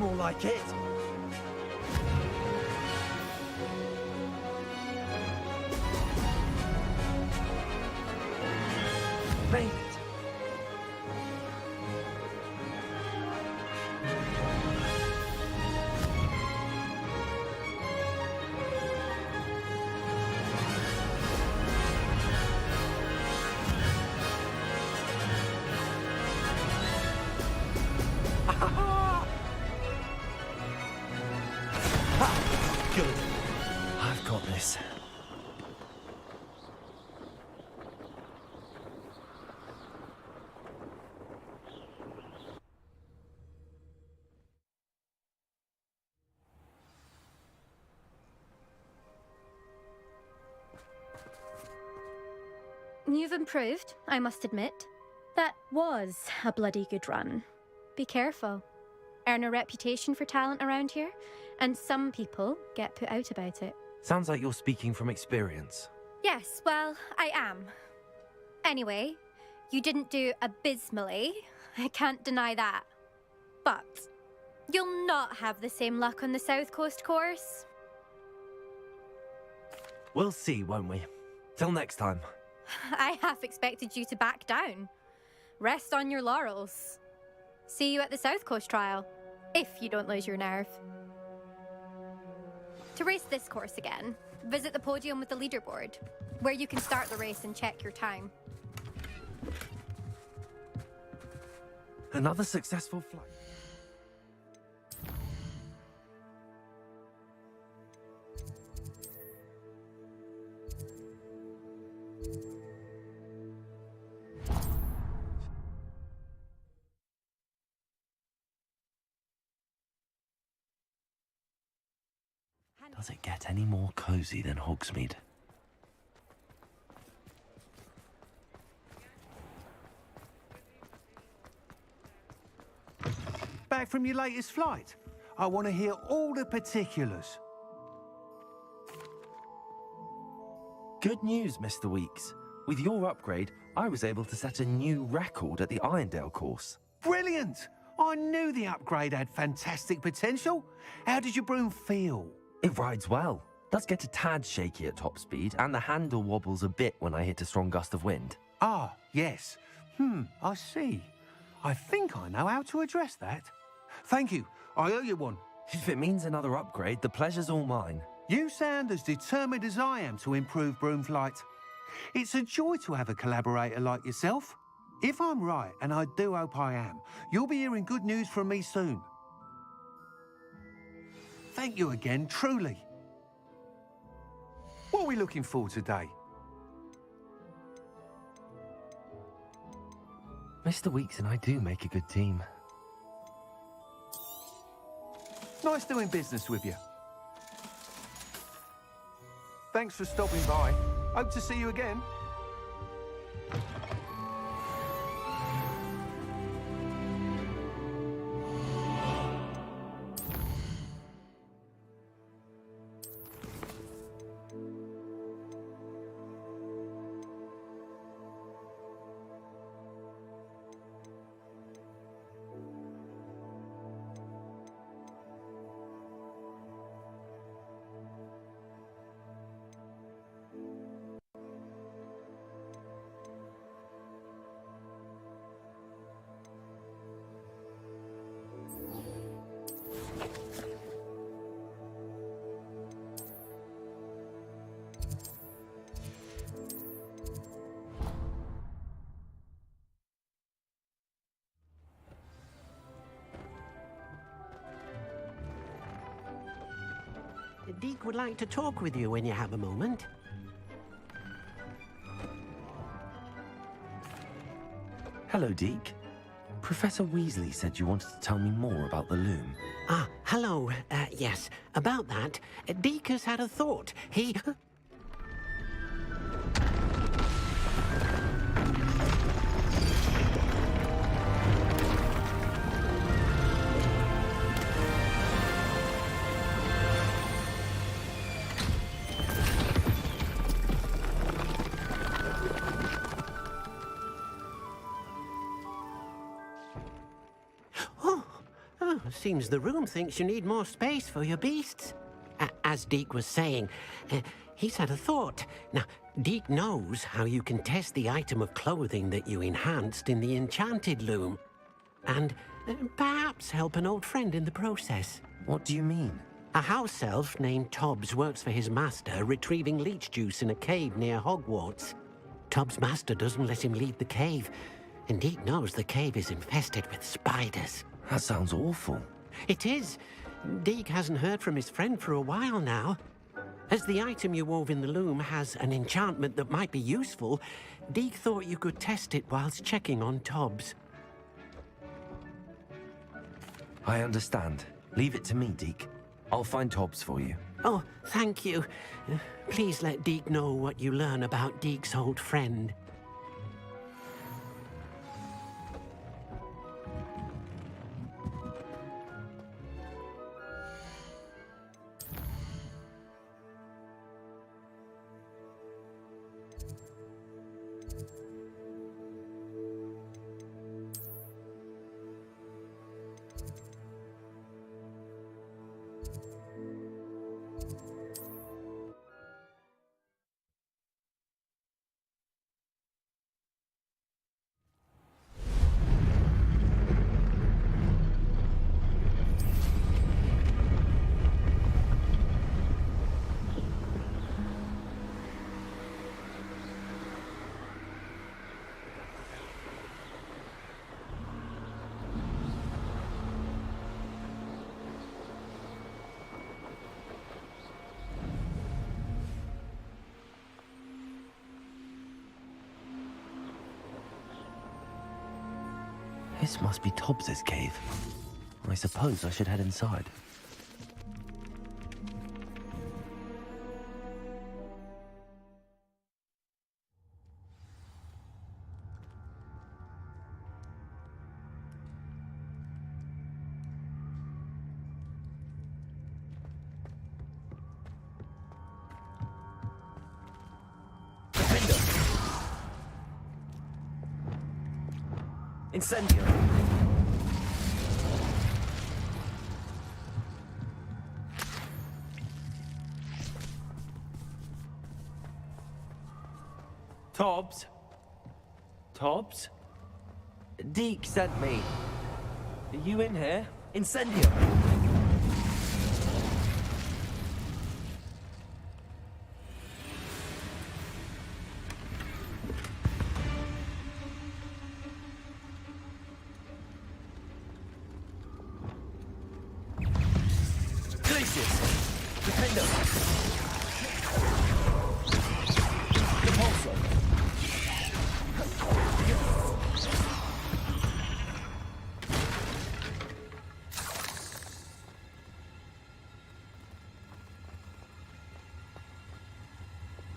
more like it. Made it. Good. I've got this. You've improved, I must admit. That was a bloody good run. Be careful. Earn a reputation for talent around here, and some people get put out about it. Sounds like you're speaking from experience. Yes, well, I am. Anyway, you didn't do abysmally. I can't deny that. But you'll not have the same luck on the South Coast course. We'll see, won't we? Till next time. I half expected you to back down. Rest on your laurels. See you at the South Coast trial, if you don't lose your nerve. To race this course again, visit the podium with the leaderboard, where you can start the race and check your time. Another successful flight. Does it get any more cozy than Hogsmeade? Back from your latest flight? I want to hear all the particulars. Good news, Mr. Weeks. With your upgrade, I was able to set a new record at the Irondale course. Brilliant! I knew the upgrade had fantastic potential. How did your broom feel? It rides well. Does get a tad shaky at top speed, and the handle wobbles a bit when I hit a strong gust of wind. Ah, yes. I see. I think I know how to address that. Thank you. I owe you one. If it means another upgrade, the pleasure's all mine. You sound as determined as I am to improve broom flight. It's a joy to have a collaborator like yourself. If I'm right, and I do hope I am, you'll be hearing good news from me soon. Thank you again, truly. What are we looking for today? Mr. Weeks and I do make a good team. Nice doing business with you. Thanks for stopping by. Hope to see you again. Deke would like to talk with you when you have a moment. Hello, Deke. Professor Weasley said you wanted to tell me more about the loom. Ah, hello. Yes, about that. Deke has had a thought. He... seems the room thinks you need more space for your beasts. As Deke was saying, he's had a thought. Now, Deke knows how you can test the item of clothing that you enhanced in the enchanted loom. And perhaps help an old friend in the process. What do you mean? A house elf named Tobbs works for his master, retrieving leech juice in a cave near Hogwarts. Tobbs' master doesn't let him leave the cave, and Deke knows the cave is infested with spiders. That sounds awful. It is. Deke hasn't heard from his friend for a while now. As the item you wove in the loom has an enchantment that might be useful, Deke thought you could test it whilst checking on Tobbs. I understand. Leave it to me, Deke. I'll find Tobbs for you. Oh, thank you. Please let Deke know what you learn about Deke's old friend. This must be Tobbs's cave. I suppose I should head inside. Incendio! Tobbs? Tobbs? Deke sent me. Are you in here? Incendio!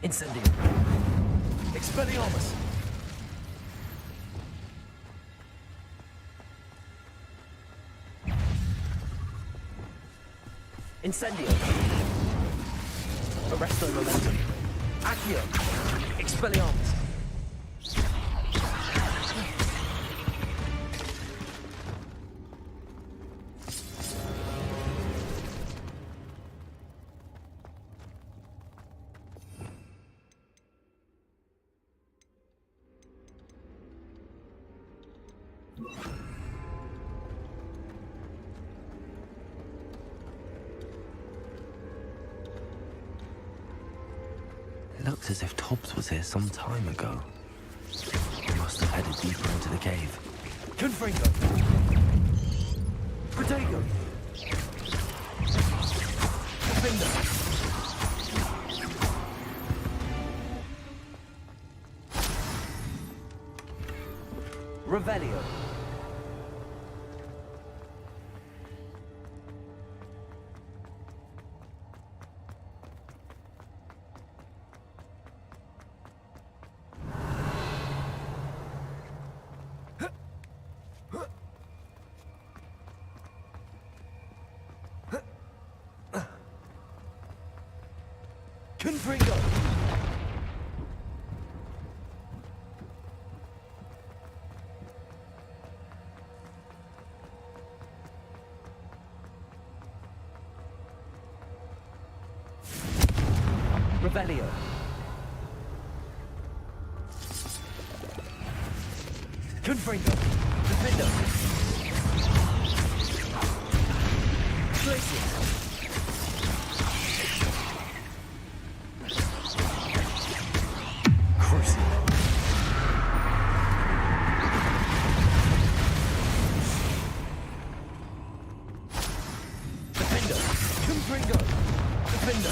Incendio. Expelliarmus. Incendio. Arresto momentum. Accio. Expelliarmus. Looks as if Tobbs was here some time ago. He must have headed deeper into the cave. Confringo! Protego! Defender! Revelio! Confringo! Revelio. Confringo. Defendo. Glacier. Crucible. Defendo. Confringo. Defendo.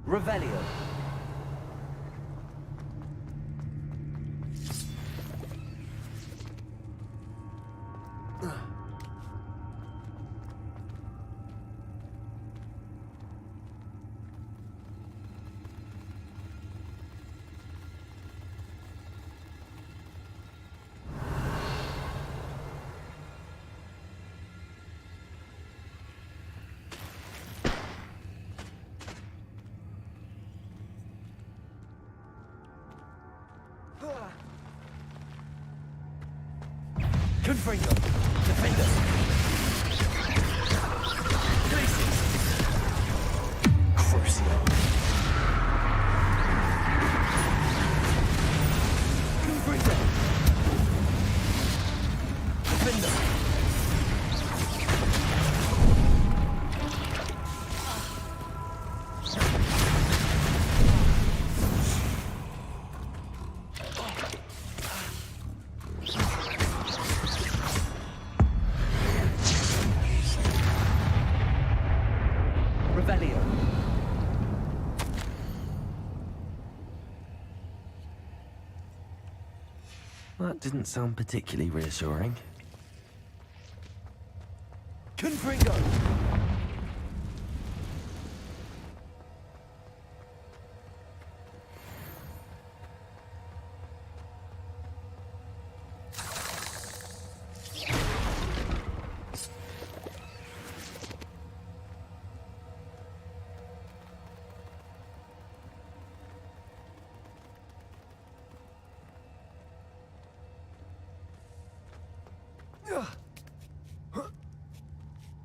Revelio. Confringo. Defender. Glacier. Crucio. Confringo. Defender. Revelio. That didn't sound particularly reassuring. Confringo.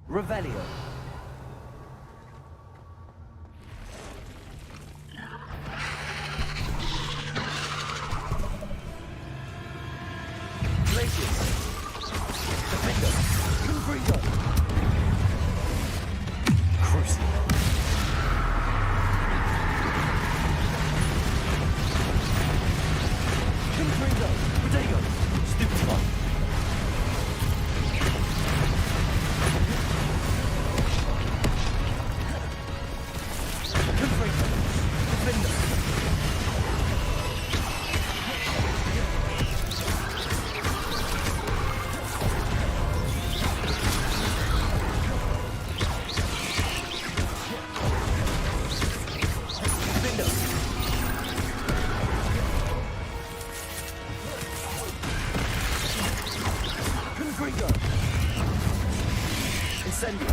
Revelio. Glacier. Defender. Confringo. Crucible. Confringo. Protego. Stupefy. Incendio.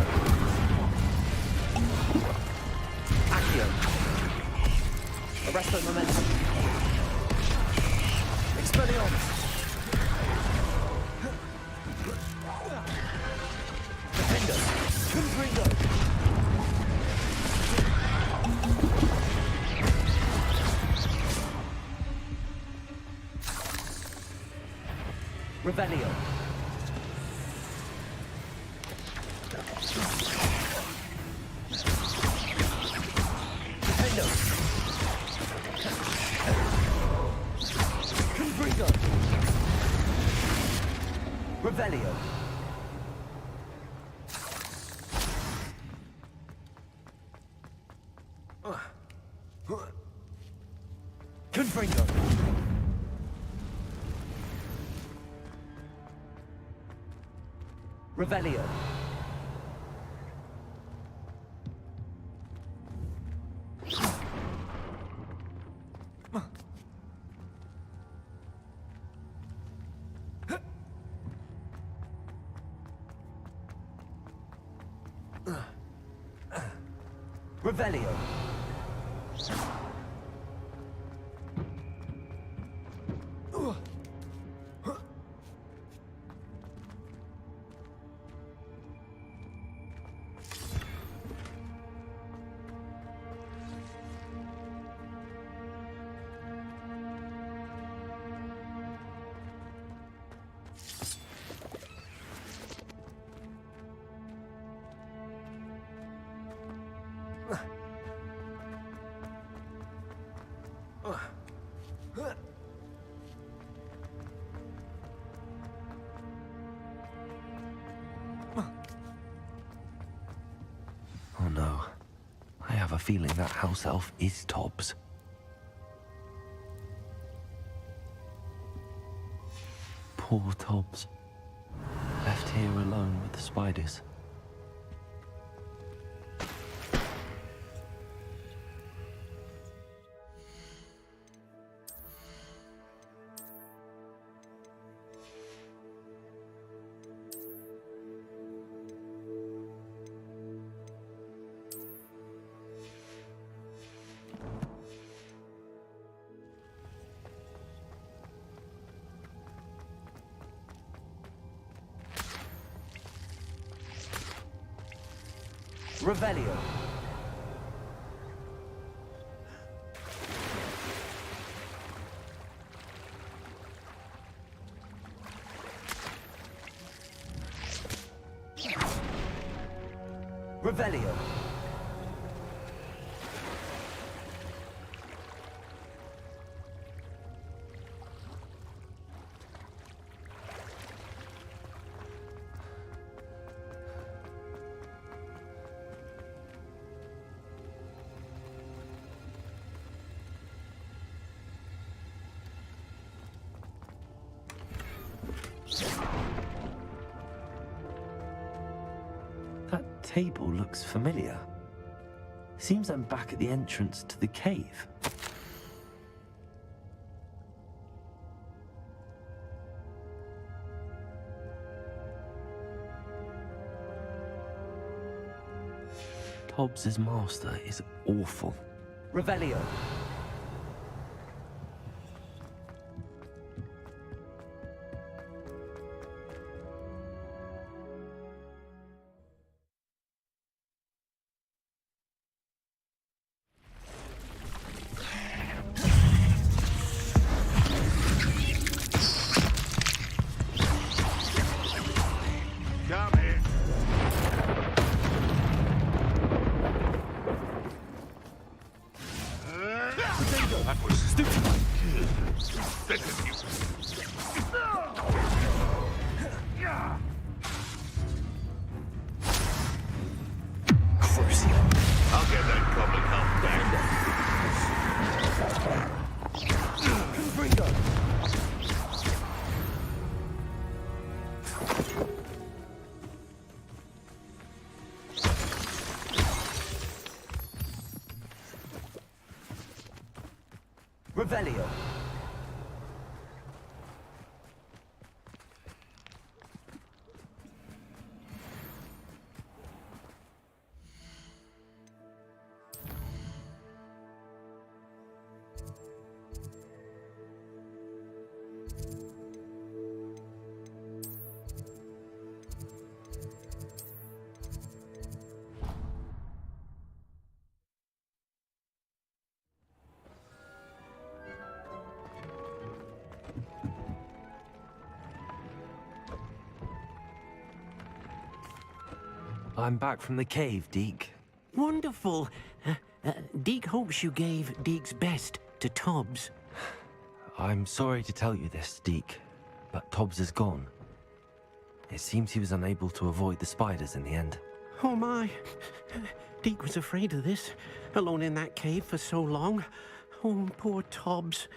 Accio. Arresto momentum. Expelliarmus. Defender. Confringo. Revelio. Defender. Confringo. Revelio. Confringo. Revelio. Revelio. Oh no. I have a feeling that house elf is Tobbs. Poor Tobbs. Left here alone with the spiders. Revelio. Revelio. That table looks familiar. Seems I'm back at the entrance to the cave. Tobbs's master is awful. Revelio. That was stupid. Crucial. I'll get that goblin help back. Confringo. Revelio. I'm back from the cave, Deke. Wonderful. Deke hopes you gave Deke's best to Tobbs. I'm sorry to tell you this, Deke, but Tobbs is gone. It seems he was unable to avoid the spiders in the end. Oh my. Deke was afraid of this, alone in that cave for so long. Oh, poor Tobbs.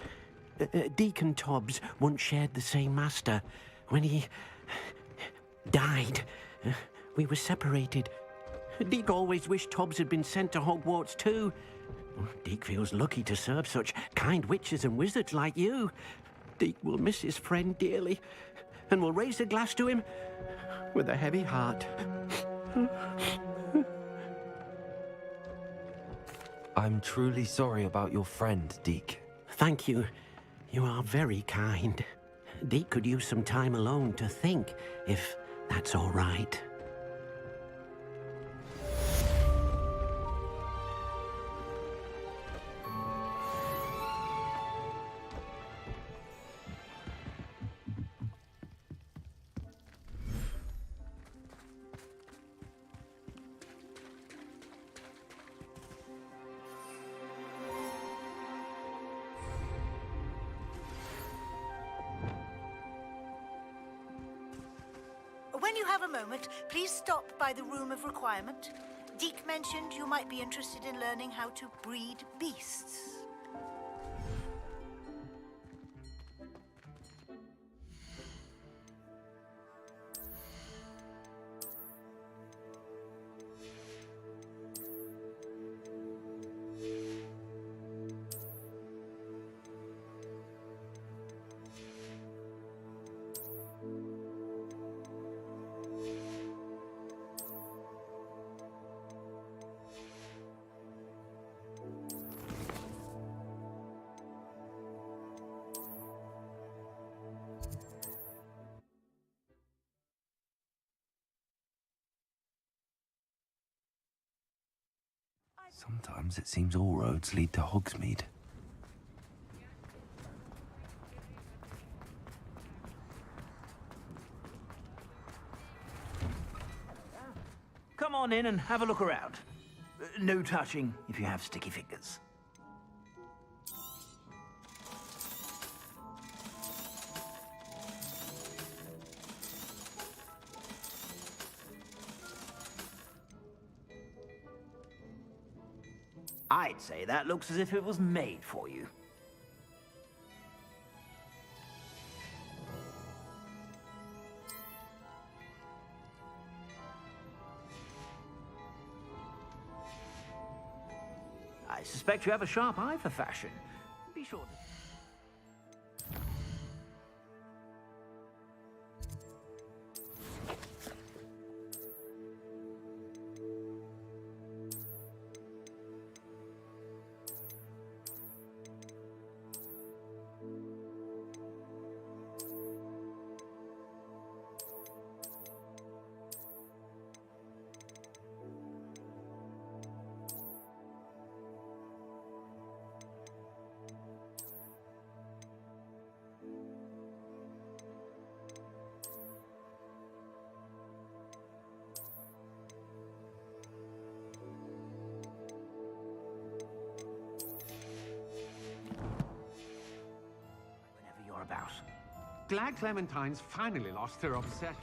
Deke and Tobbs once shared the same master. When he died, we were separated. Deke always wished Tobbs had been sent to Hogwarts too. Deke feels lucky to serve such kind witches and wizards like you. Deke will miss his friend dearly, and will raise a glass to him with a heavy heart. I'm truly sorry about your friend, Deke. Thank you. You are very kind. Deke could use some time alone to think, if that's all right. When you have a moment, please stop by the Room of Requirement. Deke mentioned you might be interested in learning how to breed beasts. Sometimes it seems all roads lead to Hogsmeade. Come on in and have a look around. No touching if you have sticky fingers. I'd say that looks as if it was made for you. I suspect you have a sharp eye for fashion. Be sure to... Whenever you're about. Glad Clementine's finally lost her obsession.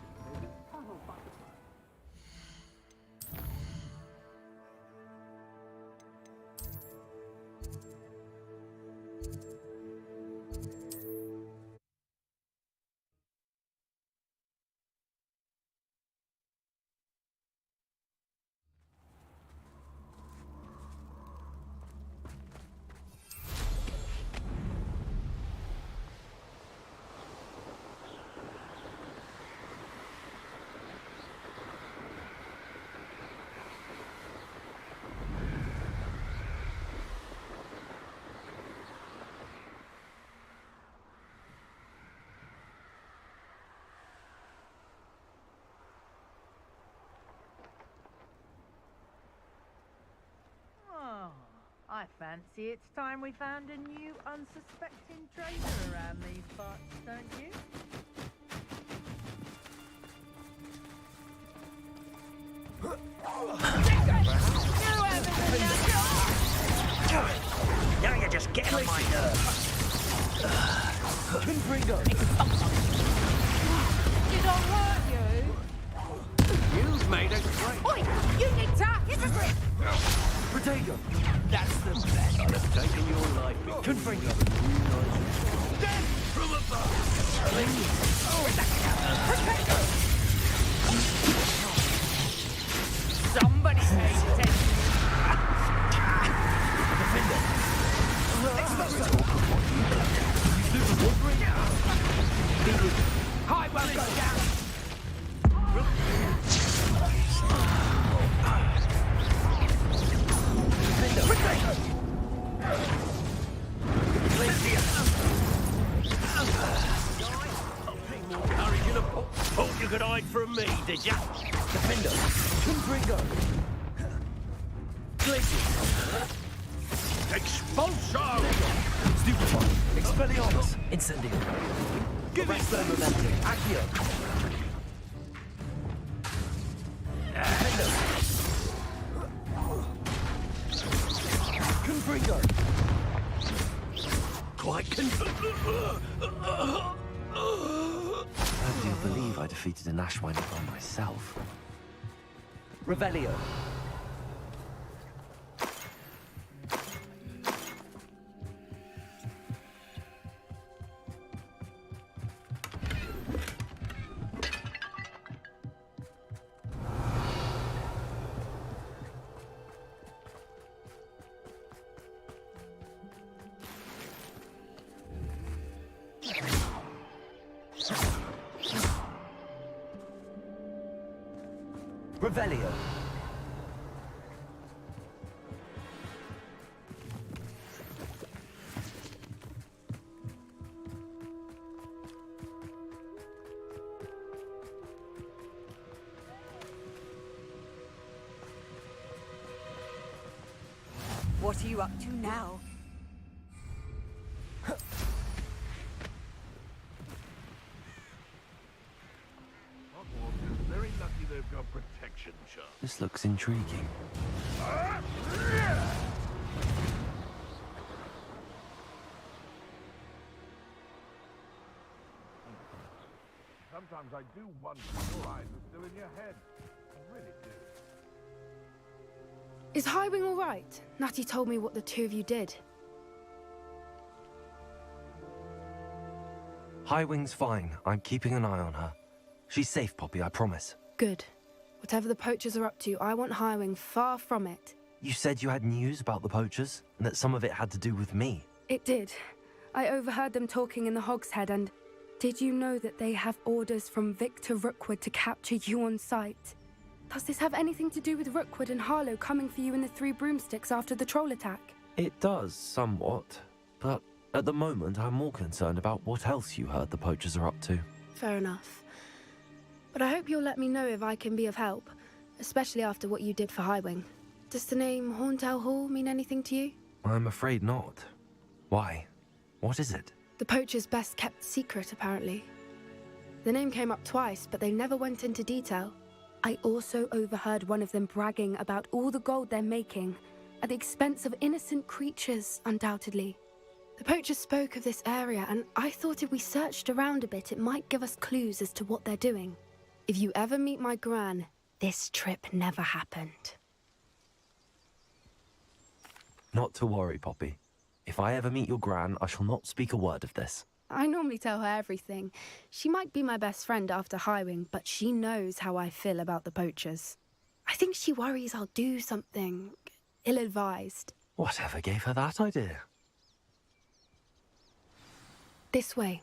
I fancy it's time we found a new unsuspecting traitor around these parts, don't you? Now you're just getting on my nerves. Confringo. Did I hurt you? You've made a great... Oi! You need to hit the grip! Protego. That's the best. I'd have taken your life. Confringo. Death from above. Protego. Somebody pay attention. I won't go down. Thought you could hide from me, did ya? Defender, Confringo. Glitches. Expulso! Stupefy. Expelliarmus. Incendio. Give it some momentum. Accio. Confringo. Quite How do you believe I I defeated an Ashwine by myself. Revelio. Revelio. What are you up to now? Hogwarts is very lucky they've got protection charms. This looks intriguing. Sometimes I do wonder if your eyes are still in your head. I really do. Is Highwing all right? Natty told me what the two of you did. Highwing's fine. I'm keeping an eye on her. She's safe, Poppy, I promise. Good. Whatever the poachers are up to, I want Highwing far from it. You said you had news about the poachers, and that some of it had to do with me. It did. I overheard them talking in the Hogshead, and did you know that they have orders from Victor Rookwood to capture you on sight? Does this have anything to do with Rookwood and Harlow coming for you in the Three Broomsticks after the troll attack? It does, somewhat. But at the moment, I'm more concerned about what else you heard the poachers are up to. Fair enough. But I hope you'll let me know if I can be of help, especially after what you did for Highwing. Does the name Horntail Hall mean anything to you? I'm afraid not. Why? What is it? The poachers' best kept secret, apparently. The name came up twice, but they never went into detail. I also overheard one of them bragging about all the gold they're making, at the expense of innocent creatures, undoubtedly. The poachers spoke of this area, and I thought if we searched around a bit, it might give us clues as to what they're doing. If you ever meet my Gran, this trip never happened. Not to worry, Poppy. If I ever meet your Gran, I shall not speak a word of this. I normally tell her everything. She might be my best friend after Highwing, but she knows how I feel about the poachers. I think she worries I'll do something ill-advised. Whatever gave her that idea? This way.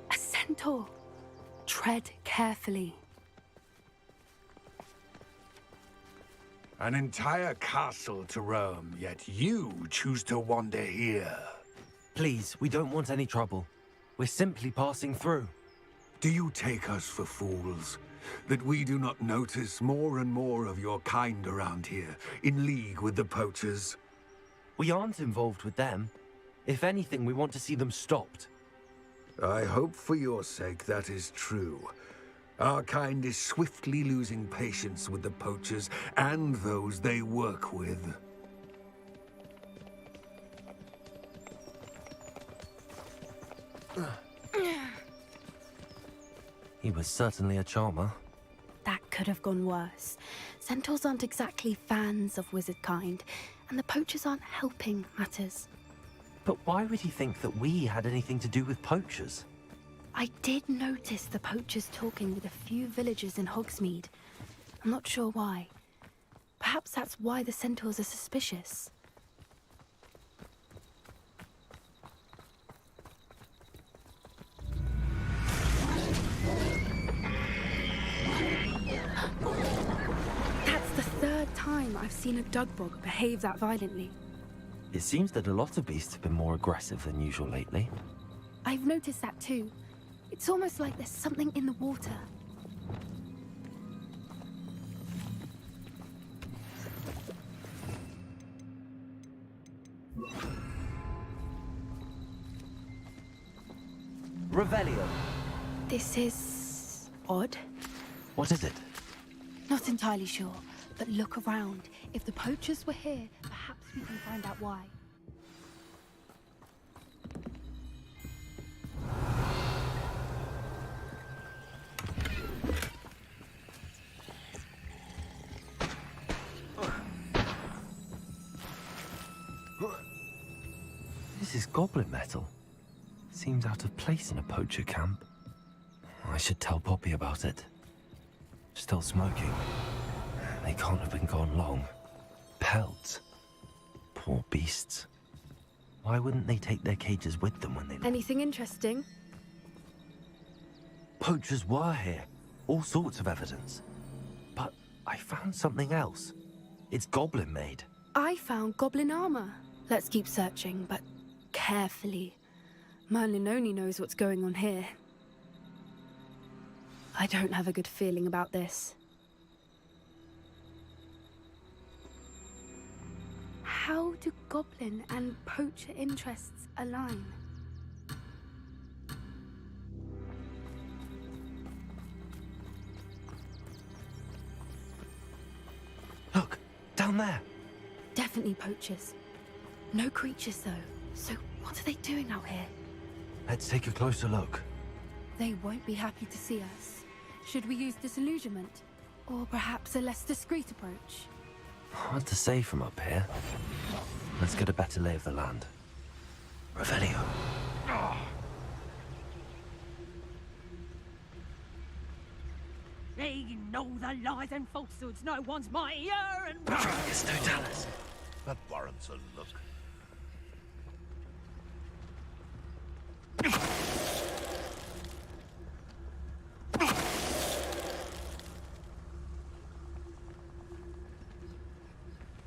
A centaur. Tread carefully. An entire castle to roam, yet you choose to wander here. Please, we don't want any trouble. We're simply passing through. Do you take us for fools? That we do not notice more and more of your kind around here, in league with the poachers? We aren't involved with them. If anything, we want to see them stopped. I hope for your sake that is true. Our kind is swiftly losing patience with the poachers and those they work with. He was certainly a charmer. That could have gone worse. Centaurs aren't exactly fans of wizard kind, and the poachers aren't helping matters. But why would he think that we had anything to do with poachers? I did notice the poachers talking with a few villagers in Hogsmeade. I'm not sure why. Perhaps that's why the centaurs are suspicious. That's the third time I've seen a Dugbog behave that violently. It seems that a lot of beasts have been more aggressive than usual lately. I've noticed that too. It's almost like there's something in the water. Revelio. This is odd. What is it? Not entirely sure, but look around. If the poachers were here, perhaps we can find out why. This is goblin metal. Seems out of place in a poacher camp. I should tell Poppy about it. Still smoking. They can't have been gone long. Pelts. Poor beasts. Why wouldn't they take their cages with them when they... Anything interesting? Poachers were here. All sorts of evidence. But I found something else. It's goblin made. I found goblin armor. Let's keep searching, but carefully. Merlin only knows what's going on here. I don't have a good feeling about this. How do goblin and poacher interests align? Look, down there. Definitely poachers. No creatures, though. So what are they doing out here? Let's take a closer look. They won't be happy to see us. Should we use disillusionment? Or perhaps a less discreet approach? Hard to say from up here. Let's get a better lay of the land. Revelio. They know the lies and falsehoods no one's mightier and... It's Totalis. That warrants a look.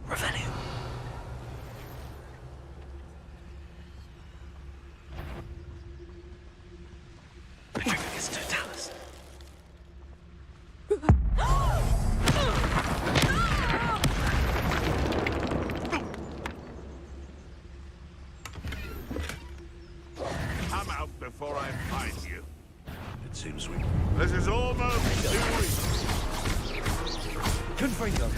Revelio. It's Totalis. Come out before I find you. It seems we... This is almost too easy. Confringo.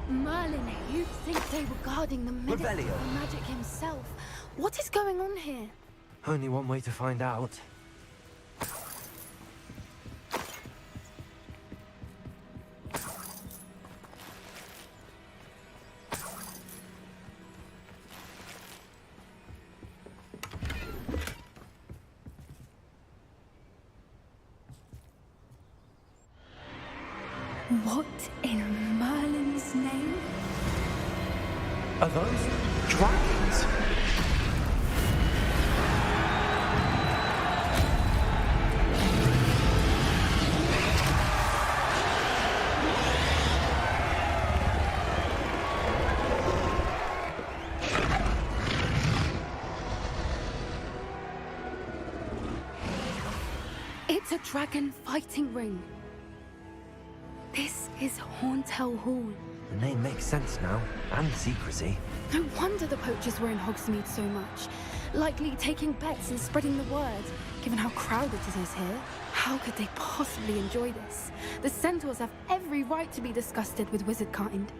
Merlin, you'd think they were guarding the minister Revelio. of magic himself. What is going on here? Only one way to find out. What in Merlin's name? Are those dragons? It's a dragon fighting ring. This is Hauntel Hall. The name makes sense now, and secrecy. No wonder the poachers were in Hogsmeade so much. Likely taking bets and spreading the word, given how crowded it is here. How could they possibly enjoy this? The centaurs have every right to be disgusted with wizard kind.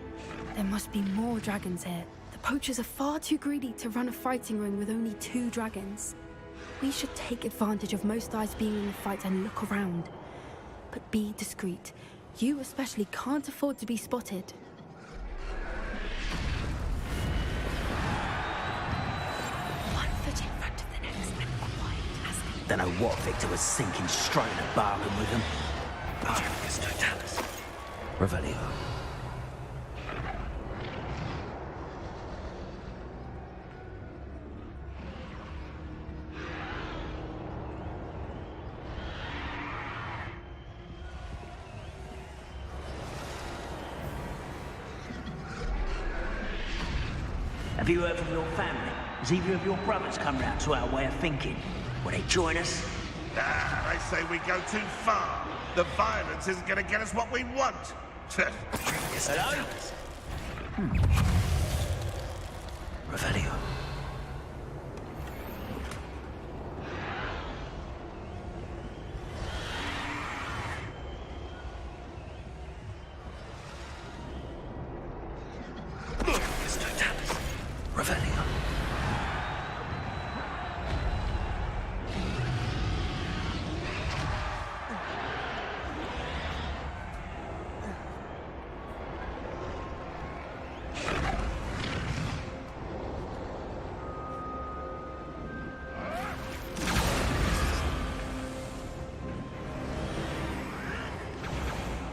There must be more dragons here. The poachers are far too greedy to run a fighting ring with only 2 dragons. We should take advantage of most eyes being in the fight and look around. But be discreet. You especially can't afford to be spotted. One foot in front of the next and quiet as they... Don't know what Victor was thinking, striking a bargain with him. It's Totalis. Revelio. Have you heard from your family? Has either of your brothers come round to our way of thinking? Will they join us? Ah, I say we go too far. The violence isn't going to get us what we want. Hello? Revelio.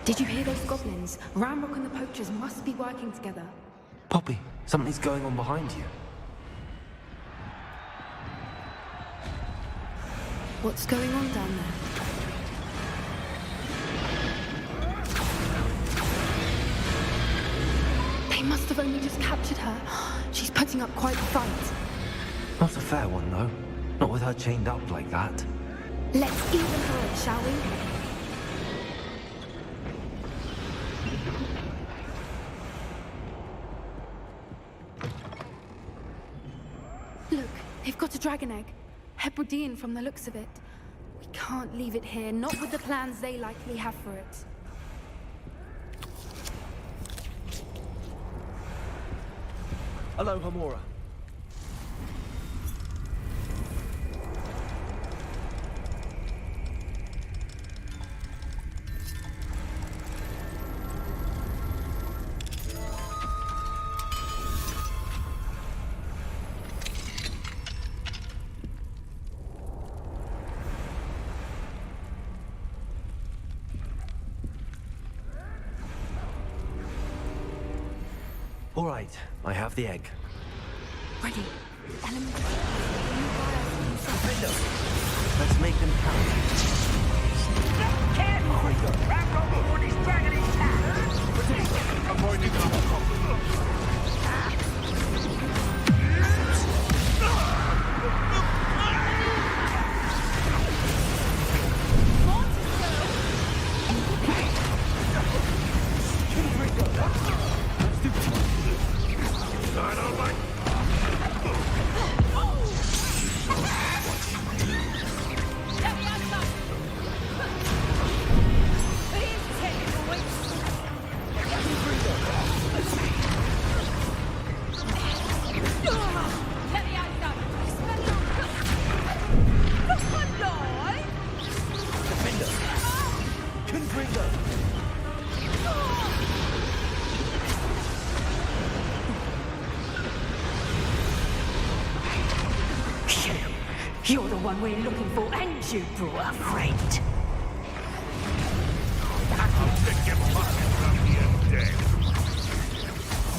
Did you hear those goblins? Ramrock and the poachers must be working together. Poppy, something's going on behind you. What's going on down there? They must have only just captured her. She's putting up quite the fight. Not a fair one, though. Not with her chained up like that. Let's even her in, shall we? Look, they've got a dragon egg. Hebridean from the looks of it. We can't leave it here, not with the plans they likely have for it. Hello, Hamura. All right, I have the egg. Ready. Element. Let's make them count. Careful! Ramrock before this dragon is tapped! Avoiding You're the one we're looking for, and you brought a friend.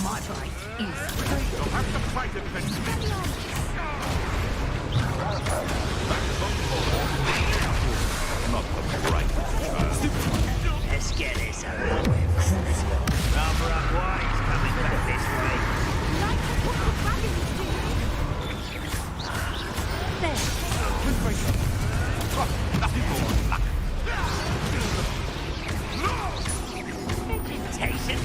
My bite is You'll have to fight it, not the right. Let's get this over with. Rather unwise coming back this way. Vegetation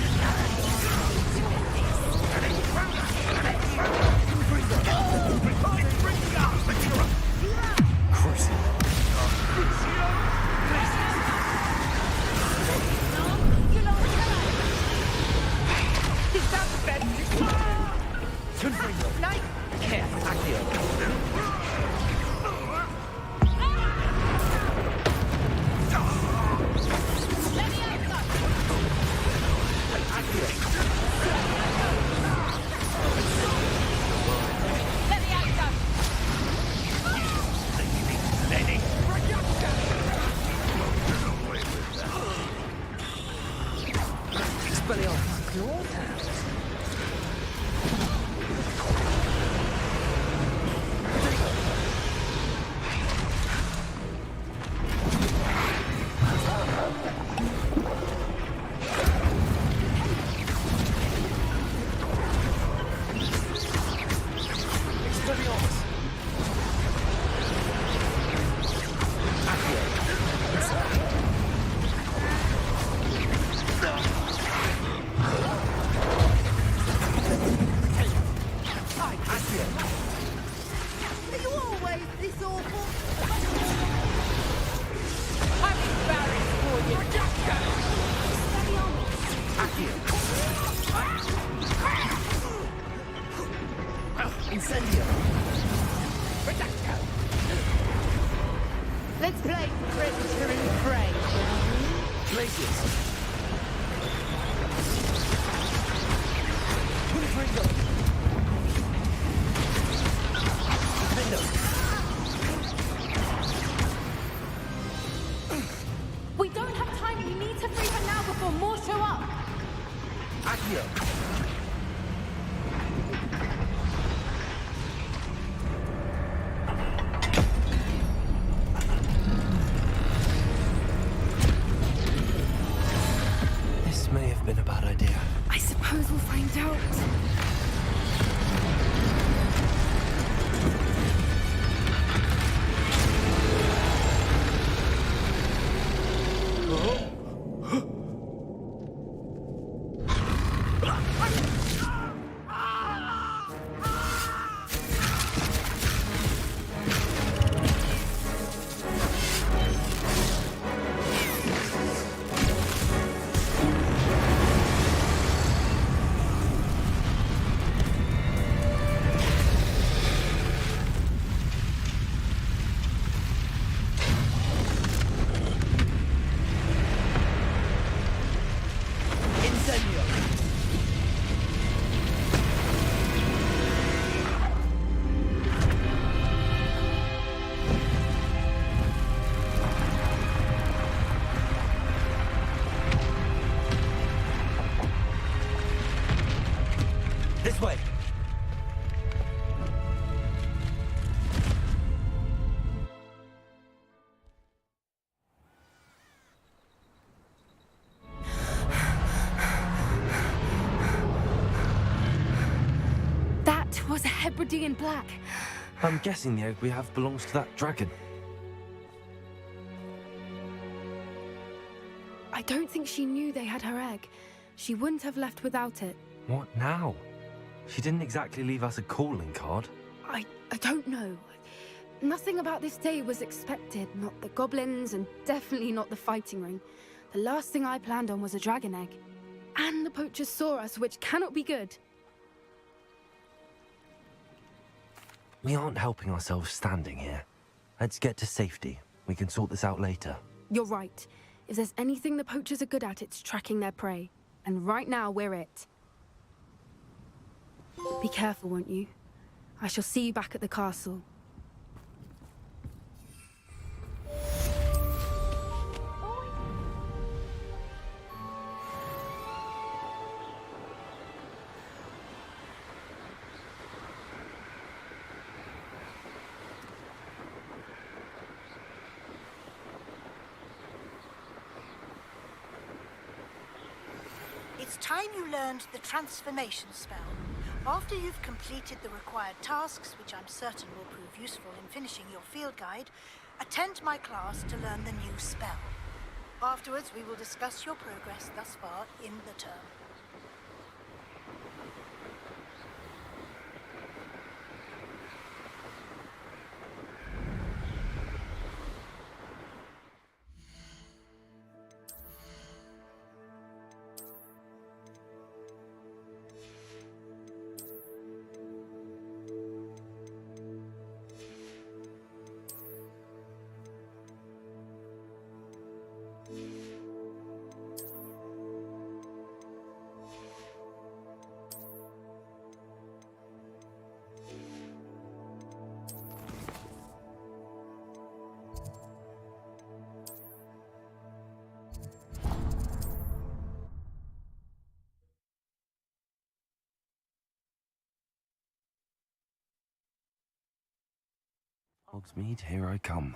Let's play predator and prey. Places. We don't have time. We need to free her now before Careful, more show up! Accio! This may have been a bad idea. I suppose we'll find out. This way! That was a Hebridean black. I'm guessing the egg we have belongs to that dragon. I don't think she knew they had her egg. She wouldn't have left without it. What now? She didn't exactly leave us a calling card. I don't know. Nothing about this day was expected. Not the goblins, and definitely not the fighting ring. The last thing I planned on was a dragon egg. And the poachers saw us, which cannot be good. We aren't helping ourselves standing here. Let's get to safety. We can sort this out later. You're right. If there's anything the poachers are good at, it's tracking their prey. And right now, we're it. Be careful, won't you? I shall see you back at the castle. It's time you learned the transformation spell. After you've completed the required tasks, which I'm certain will prove useful in finishing your field guide, attend my class to learn the new spell. Afterwards, we will discuss your progress thus far in the term. Hogsmeade, here I come.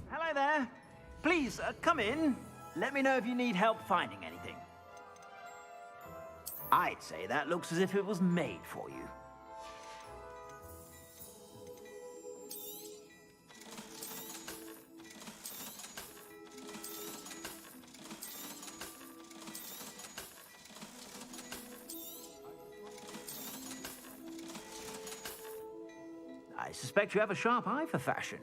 Hello there. Please, come in. Let me know if you need help finding anything. I'd say that looks as if it was made for you. I suspect you have a sharp eye for fashion.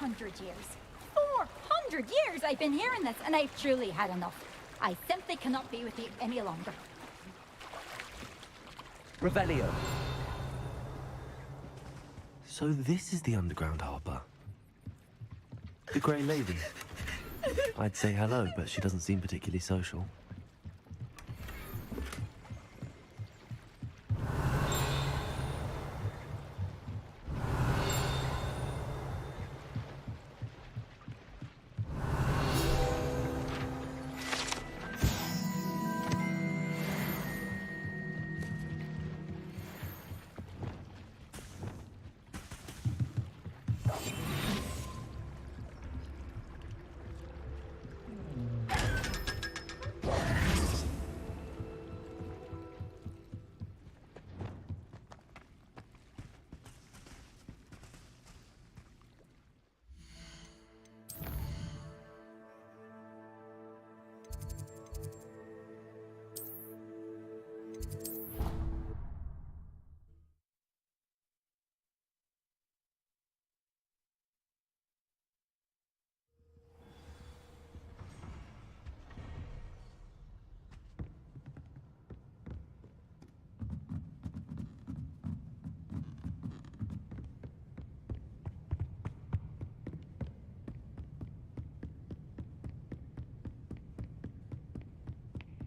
400 years. 400 years I've been hearing this, and I've truly had enough. I simply cannot be with you any longer. Revelio. So this is the underground harbour. The Grey Lady. I'd say hello, but she doesn't seem particularly social.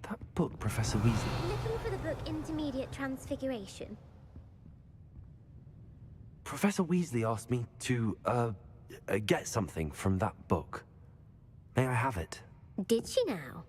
That book, Professor Weasley. Looking for the book Intermediate Transfiguration? Professor Weasley asked me to, get something from that book. May I have it? Did she now?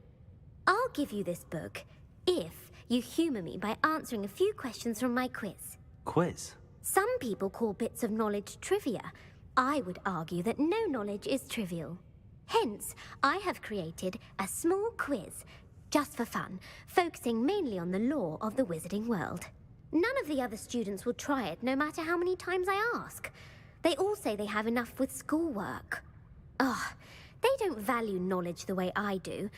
I'll give you this book if you humour me by answering a few questions from my quiz. Quiz? Some people call bits of knowledge trivia. I would argue that no knowledge is trivial. Hence, I have created a small quiz, just for fun, focusing mainly on the lore of the wizarding world. None of the other students will try it, no matter how many times I ask. They all say they have enough with schoolwork. Ugh, they don't value knowledge the way I do.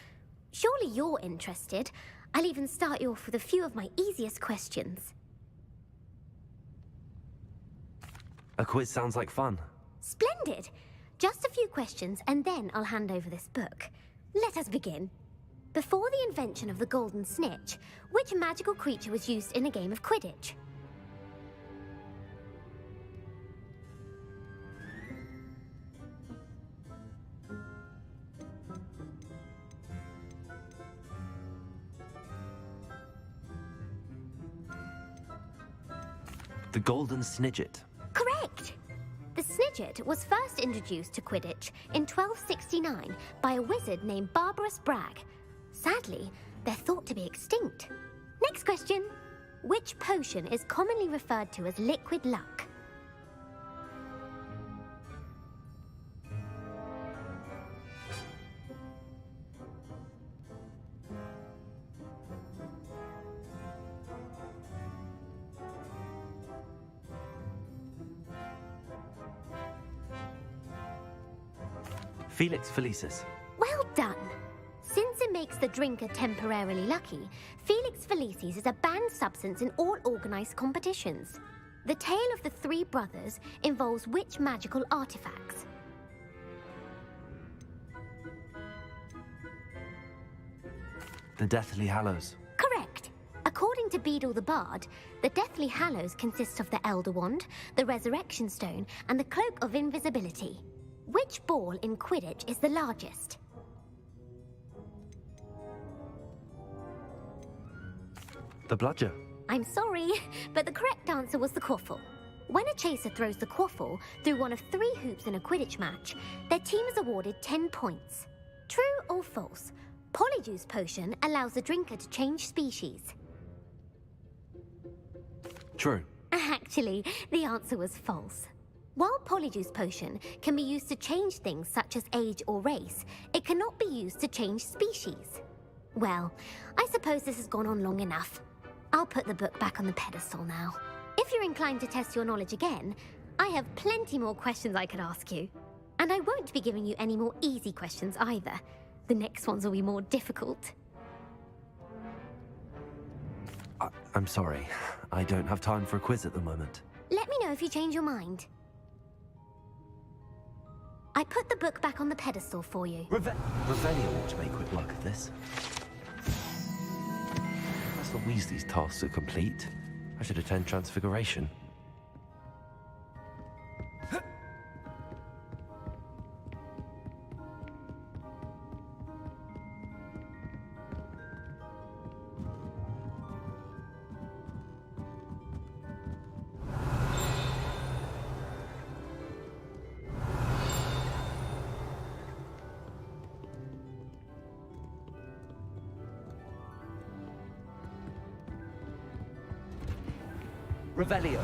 Surely you're interested. I'll even start you off with a few of my easiest questions. A quiz sounds like fun. Splendid! Just a few questions, and then I'll hand over this book. Let us begin. Before the invention of the golden snitch, which magical creature was used in a game of Quidditch? The Golden Snidget. Correct! The Snidget was first introduced to Quidditch in 1269 by a wizard named Barbarous Bragg. Sadly, they're thought to be extinct. Next question. Which potion is commonly referred to as liquid luck? Felix Felicis. Well done. Since it makes the drinker temporarily lucky, Felix Felicis is a banned substance in all organised competitions. The tale of the three brothers involves which magical artifacts? The Deathly Hallows. Correct. According to Beedle the Bard, the Deathly Hallows consists of the Elder Wand, the Resurrection Stone, and the Cloak of Invisibility. Which ball in Quidditch is the largest? The Bludger. I'm sorry, but the correct answer was the Quaffle. When a chaser throws the Quaffle through one of 3 hoops in a Quidditch match, their team is awarded 10 points. True or false? Polyjuice Potion allows the drinker to change species. True. Actually, the answer was false. While Polyjuice Potion can be used to change things such as age or race, it cannot be used to change species. Well, I suppose this has gone on long enough. I'll put the book back on the pedestal now. If you're inclined to test your knowledge again, I have plenty more questions I could ask you. And I won't be giving you any more easy questions either. The next ones will be more difficult. I'm sorry. I don't have time for a quiz at the moment. Let me know if you change your mind. I put the book back on the pedestal for you. Revelio ought to make quick work of this. As for Weasley's tasks are complete, I should attend Transfiguration. Revelio.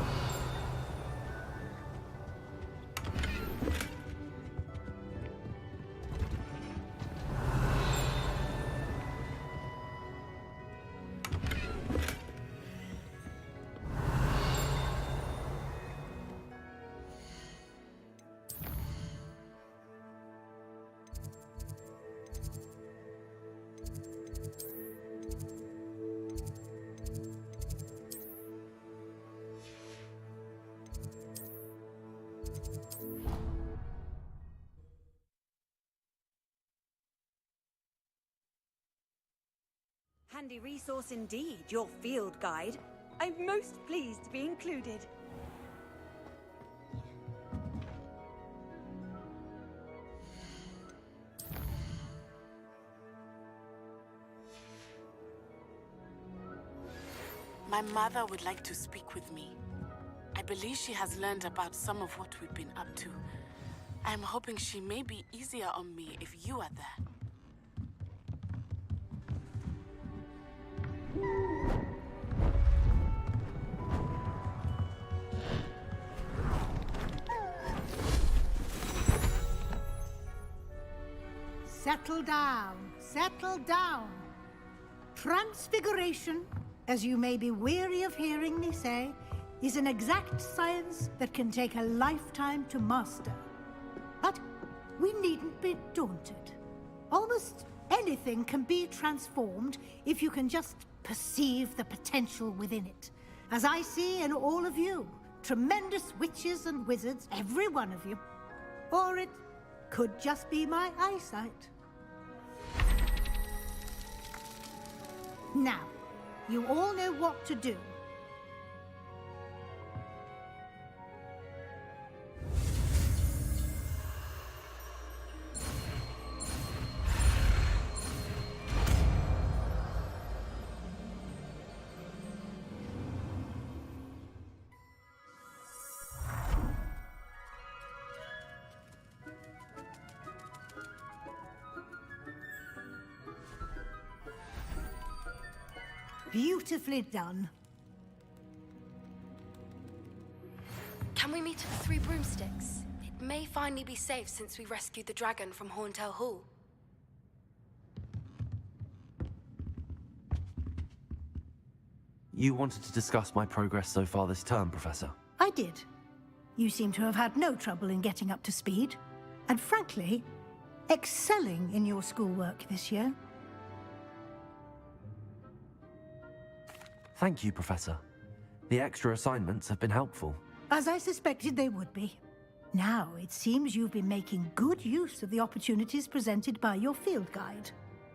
Handy resource indeed, your field guide. I'm most pleased to be included. My mother would like to speak with me. I believe she has learned about some of what we've been up to. I am hoping she may be easier on me if you are there. Settle down, settle down. Transfiguration, as you may be weary of hearing me say, is an exact science that can take a lifetime to master. But we needn't be daunted. Almost anything can be transformed if you can just perceive the potential within it. As I see in all of you, tremendous witches and wizards, every one of you. Or it could just be my eyesight. Now, you all know what to do. Beautifully done. Can we meet at the Three Broomsticks? It may finally be safe since we rescued the dragon from Horntail Hall. You wanted to discuss my progress so far this term, Professor? I did. You seem to have had no trouble in getting up to speed. And frankly, excelling in your schoolwork this year. Thank you, Professor. The extra assignments have been helpful. As I suspected they would be. Now, it seems you've been making good use of the opportunities presented by your field guide.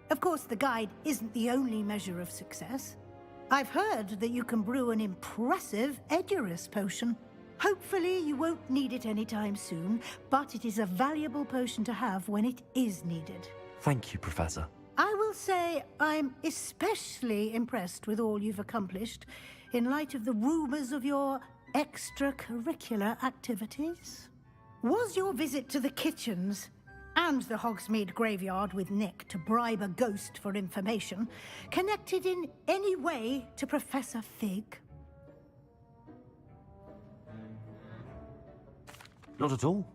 Of course, the guide isn't the only measure of success. I've heard that you can brew an impressive Edurus potion. Hopefully, you won't need it anytime soon, but it is a valuable potion to have when it is needed. Thank you, Professor. I will say I'm especially impressed with all you've accomplished in light of the rumors of your extracurricular activities. Was your visit to the kitchens and the Hogsmeade graveyard with Nick to bribe a ghost for information connected in any way to Professor Fig? Not at all.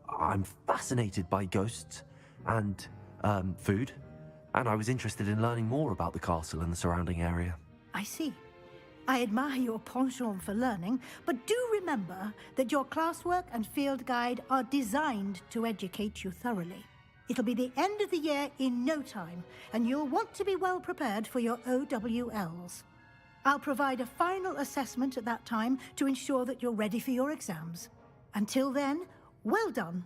I'm fascinated by ghosts and, food. And I was interested in learning more about the castle and the surrounding area. I see. I admire your penchant for learning, but do remember that your classwork and field guide are designed to educate you thoroughly. It'll be the end of the year in no time, and you'll want to be well prepared for your OWLs. I'll provide a final assessment at that time to ensure that you're ready for your exams. Until then, well done.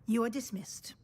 You are dismissed.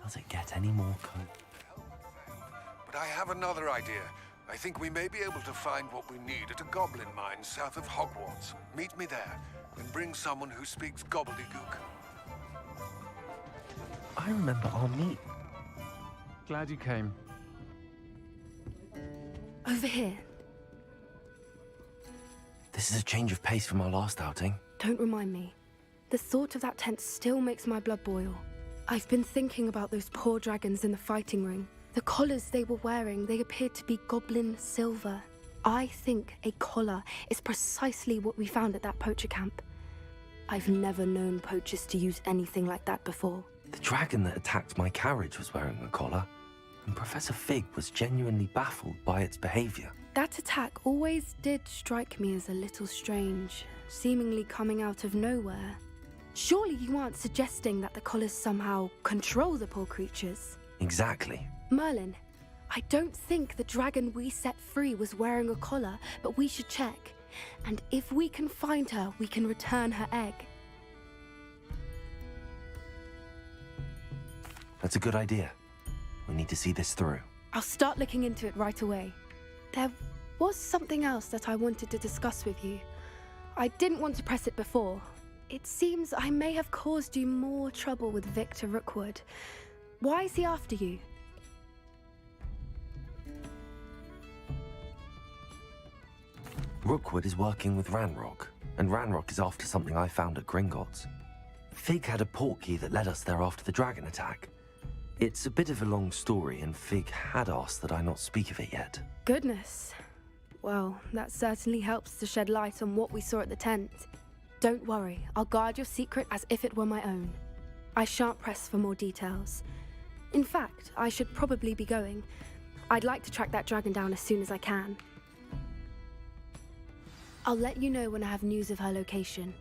Does it get any more cold? But I have another idea. I think we may be able to find what we need at a goblin mine south of Hogwarts. Meet me there, and bring someone who speaks gobbledygook. I remember our meet. Glad you came. Over here. This is a change of pace from our last outing. Don't remind me. The thought of that tent still makes my blood boil. I've been thinking about those poor dragons in the fighting ring. The collars they were wearing, they appeared to be goblin silver. I think a collar is precisely what we found at that poacher camp. I've never known poachers to use anything like that before. The dragon that attacked my carriage was wearing a collar, and Professor Fig was genuinely baffled by its behavior. That attack always did strike me as a little strange, seemingly coming out of nowhere. Surely you aren't suggesting that the collars somehow control the poor creatures? Exactly. Merlin, I don't think the dragon we set free was wearing a collar, but we should check. And if we can find her, we can return her egg. That's a good idea. We need to see this through. I'll start looking into it right away. There was something else that I wanted to discuss with you. I didn't want to press it before. It seems I may have caused you more trouble with Victor Rookwood. Why is he after you? Rookwood is working with Ranrock, and Ranrock is after something I found at Gringotts. Fig had a portkey that led us there after the dragon attack. It's a bit of a long story, and Fig had asked that I not speak of it yet. Goodness. Well, that certainly helps to shed light on what we saw at the tent. Don't worry, I'll guard your secret as if it were my own. I shan't press for more details. In fact, I should probably be going. I'd like to track that dragon down as soon as I can. I'll let you know when I have news of her location.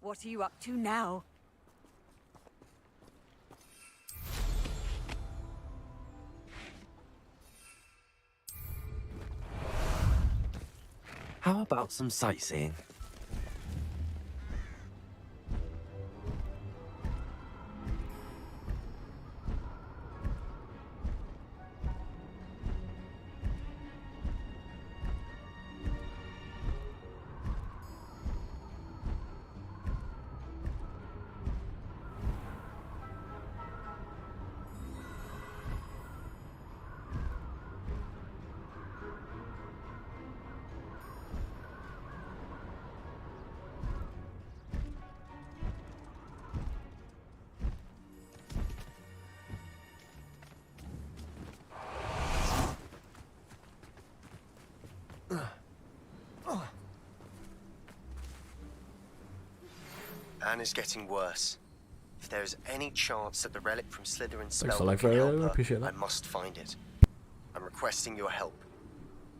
What are you up to now? How about some sightseeing? Anne is getting worse. If there is any chance that the relic from Slytherin's spell for can help her, appreciate that. I must find it. I'm requesting your help.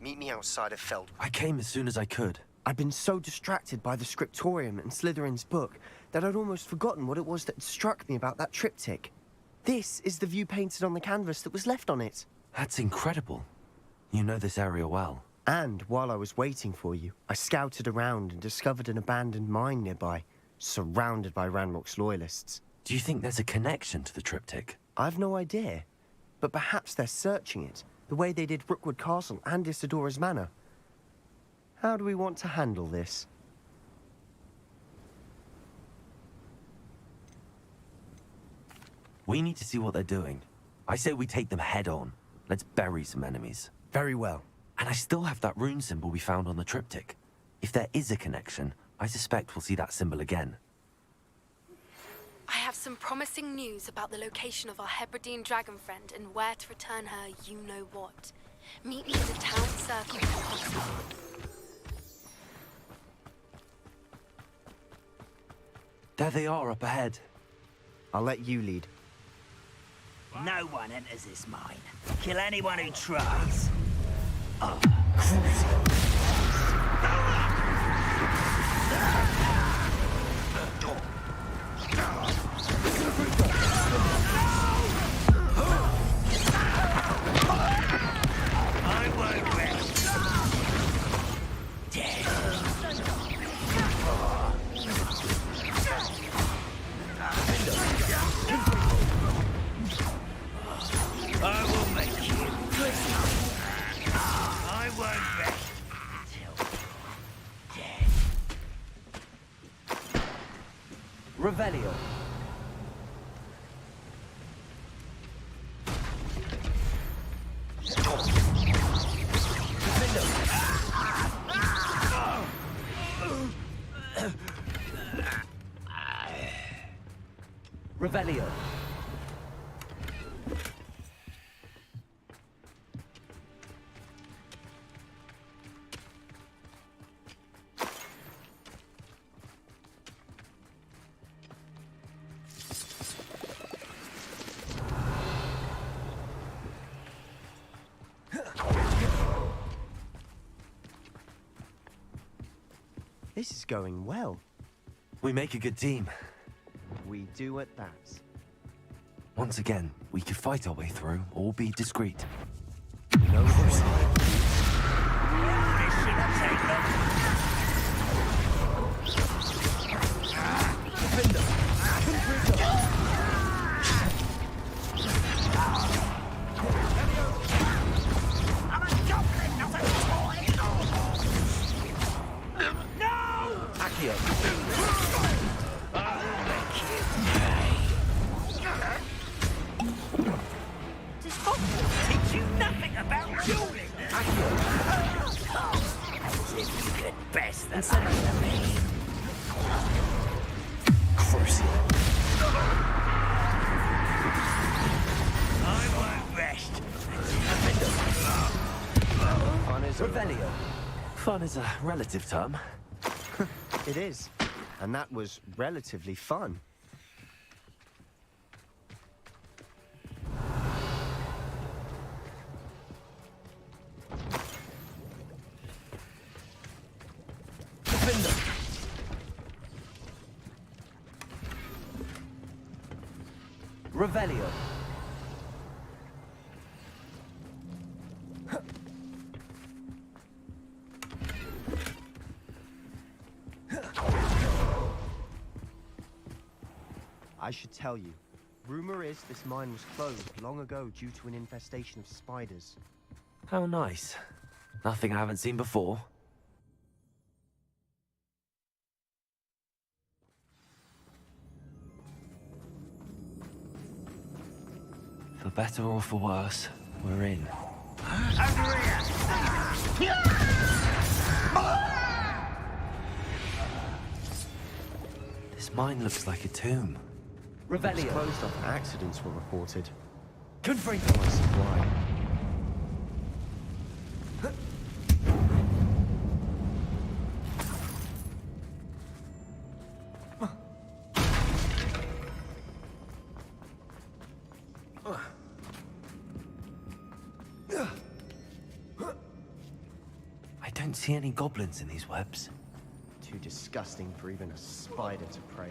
Meet me outside of Feld. I came as soon as I could. I'd been so distracted by the scriptorium and Slytherin's book that I'd almost forgotten what it was that struck me about that triptych. This is the view painted on the canvas that was left on it. That's incredible. You know this area well. And while I was waiting for you, I scouted around and discovered an abandoned mine nearby, surrounded by Ranrock's loyalists. Do you think there's a connection to the triptych? I've no idea, but perhaps they're searching it, the way they did Rookwood Castle and Isidora's Manor. How do we want to handle this? We need to see what they're doing. I say we take them head on. Let's bury some enemies. Very well. And I still have that rune symbol we found on the triptych. If there is a connection, I suspect we'll see that symbol again. I have some promising news about the location of our Hebridean dragon friend and where to return her you-know-what. Meet me in the town circle if possible. There they are up ahead. I'll let you lead. No one enters this mine. Kill anyone who tries. Oh, I won't rest. Dead. I will make you. I won't rest until dead. Revelio. Revelio. This is going well. We make a good team. We do at that. Once again, we could fight our way through or be discreet. No This shouldn't take long. I'm a goblin, not a toy! No! Accio. Does Hogwarts teach you nothing about dueling? As if you could best the likes of me. Crucial. I won't rest. Fun is Revelio. Fun is a relative term. It is. And that was relatively fun. Revelio. I should tell you. Rumor is this mine was closed long ago due to an infestation of spiders. How nice. Nothing I haven't seen before. For better or for worse, we're in. This mine looks like a tomb. It was closed after accidents were reported. Confirm. No one see why. I don't see any goblins in these webs. disgusting for even a spider to prey.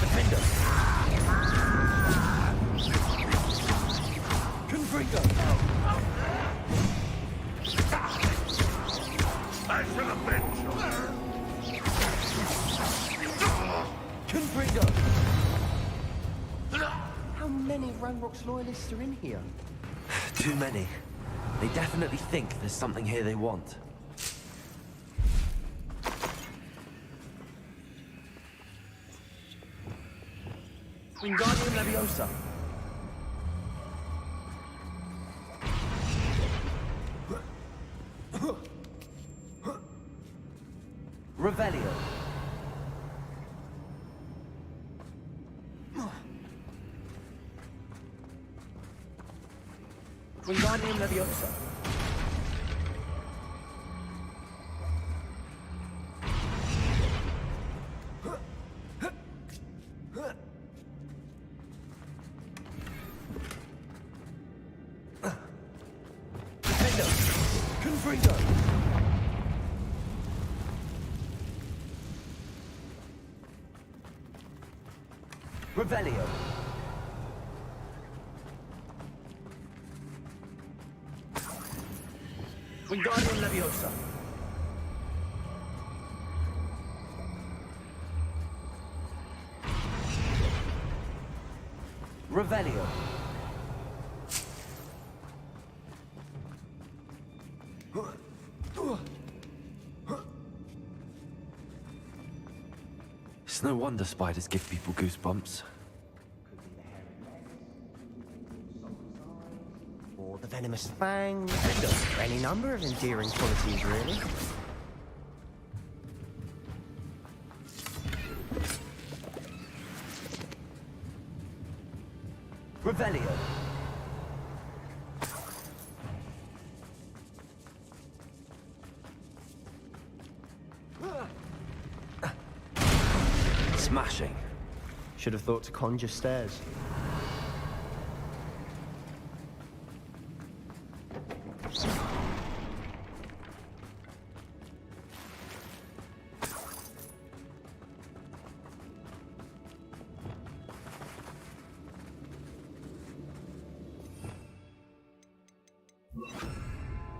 Defender! Confringo! I shall avenge you! Confringo! How many Ranrock's loyalists are in here? Too many. They definitely think there's something here they want. Wingardium Leviosa! Revelio. Wingardium Leviosa! Defender! Confringo! Revelio. Wingardium Leviosa! Revelio. It's no wonder spiders give people goosebumps. Or the venomous fangs. Any number of endearing qualities, really. Revelio. Smashing. Should have thought to conjure stairs.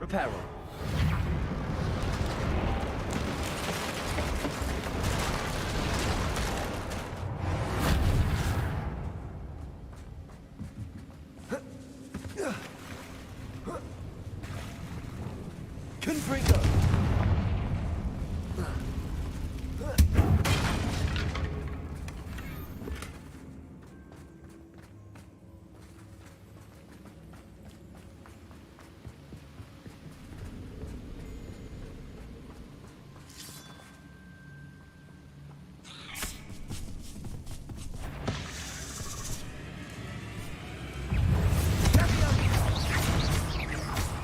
Reparo. Confringo!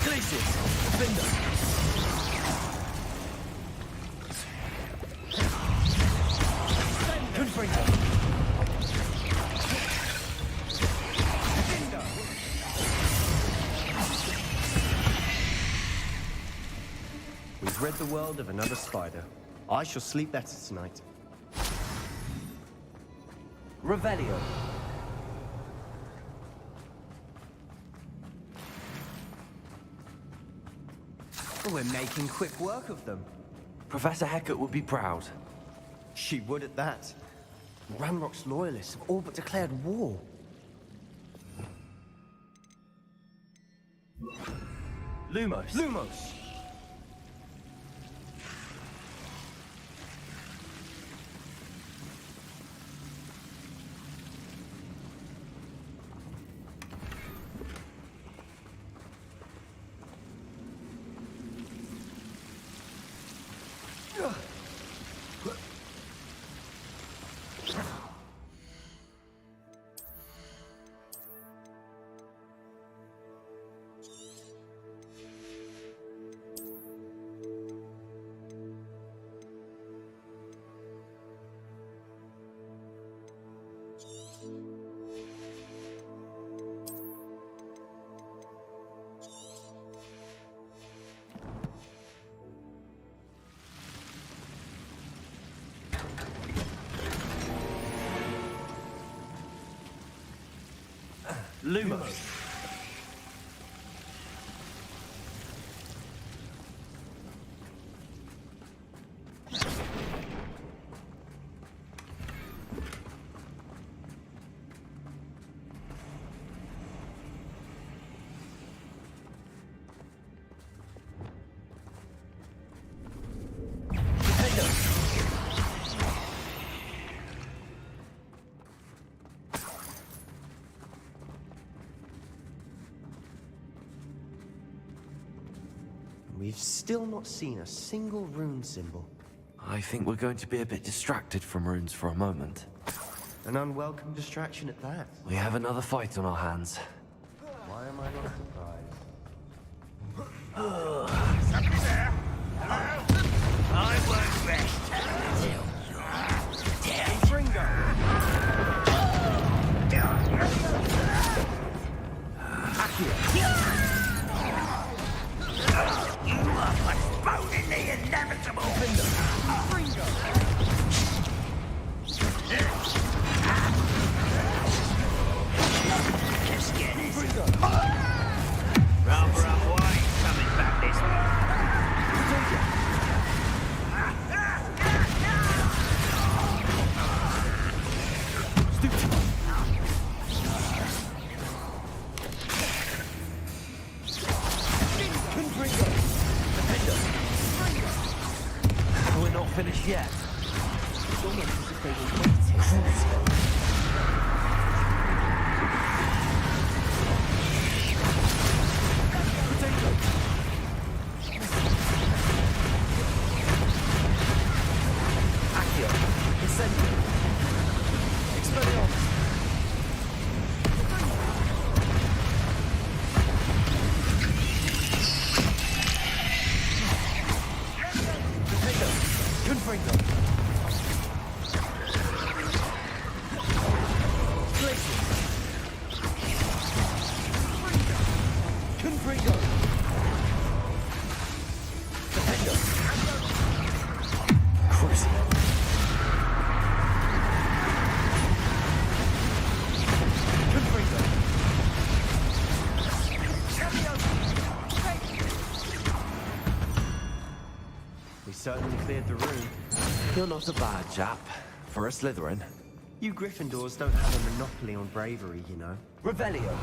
Glacius! Defender! Confringo! We've rid the world of another spider. I shall sleep better tonight. Revelio. We're making quick work of them. Professor Hecat would be proud. She would at that. Ranrock's loyalists have all but declared war. Lumos! Lumos! Lumos. We've still not seen a single rune symbol. I think we're going to be a bit distracted from runes for a moment. An unwelcome distraction at that. We have another fight on our hands. Why am I not surprised? Somebody there? Hello? I work best until you're dead. Ringo! You are postponing the inevitable. Ringo! Just get it. Rather unwise coming back this We're not finished yet. It's almost as if they were waiting. Accio, Incendio, Expelliarmus. Confringo. Glacier. Confringo. Defendo. Cruising. Confringo. We certainly cleared the room. You're not a bad chap. For a Slytherin. You Gryffindors don't have a monopoly on bravery, you know. Revelio.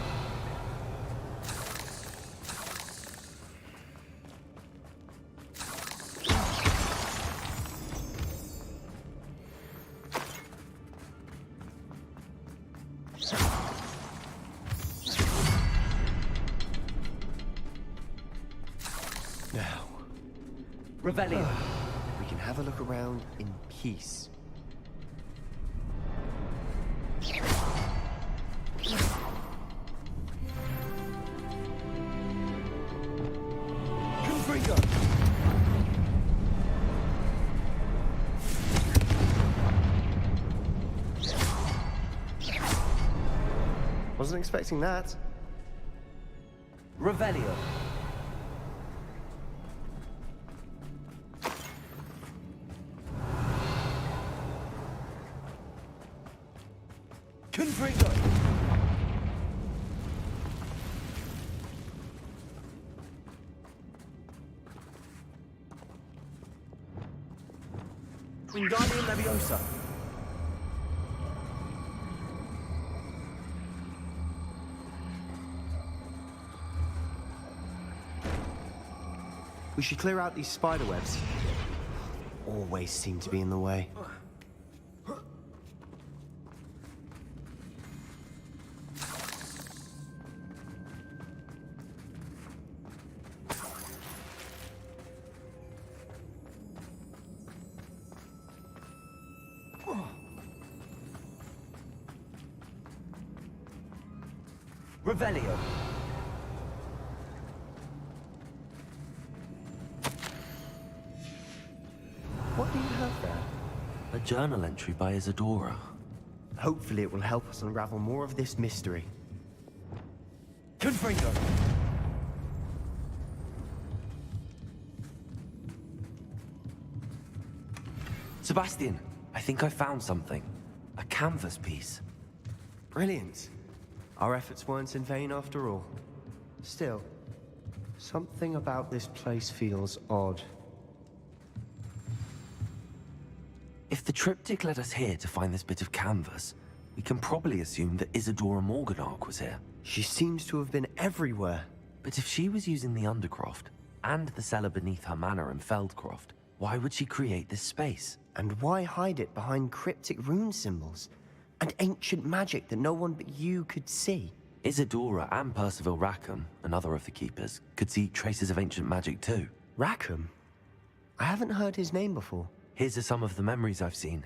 Now, Revelio. we can have a look around in peace. Confringo. Wasn't expecting that. Revelio. Confringo. Wingardium Leviosa. We should clear out these spider webs. Always seem to be in the way. Revelio. What do you have there? A journal entry by Isadora. Hopefully it will help us unravel more of this mystery. Confringo. Sebastian, I think I found something. A canvas piece. Brilliant. Our efforts weren't in vain after all. Still, something about this place feels odd. If the triptych led us here to find this bit of canvas, we can probably assume that Isadora Morganark was here. She seems to have been everywhere. But if she was using the Undercroft, and the cellar beneath her manor in Feldcroft, why would she create this space? And why hide it behind cryptic rune symbols? And ancient magic that no one but you could see? Isadora and Percival Rackham, another of the Keepers, could see traces of ancient magic too. Rackham? I haven't heard his name before. Here's some of the memories I've seen.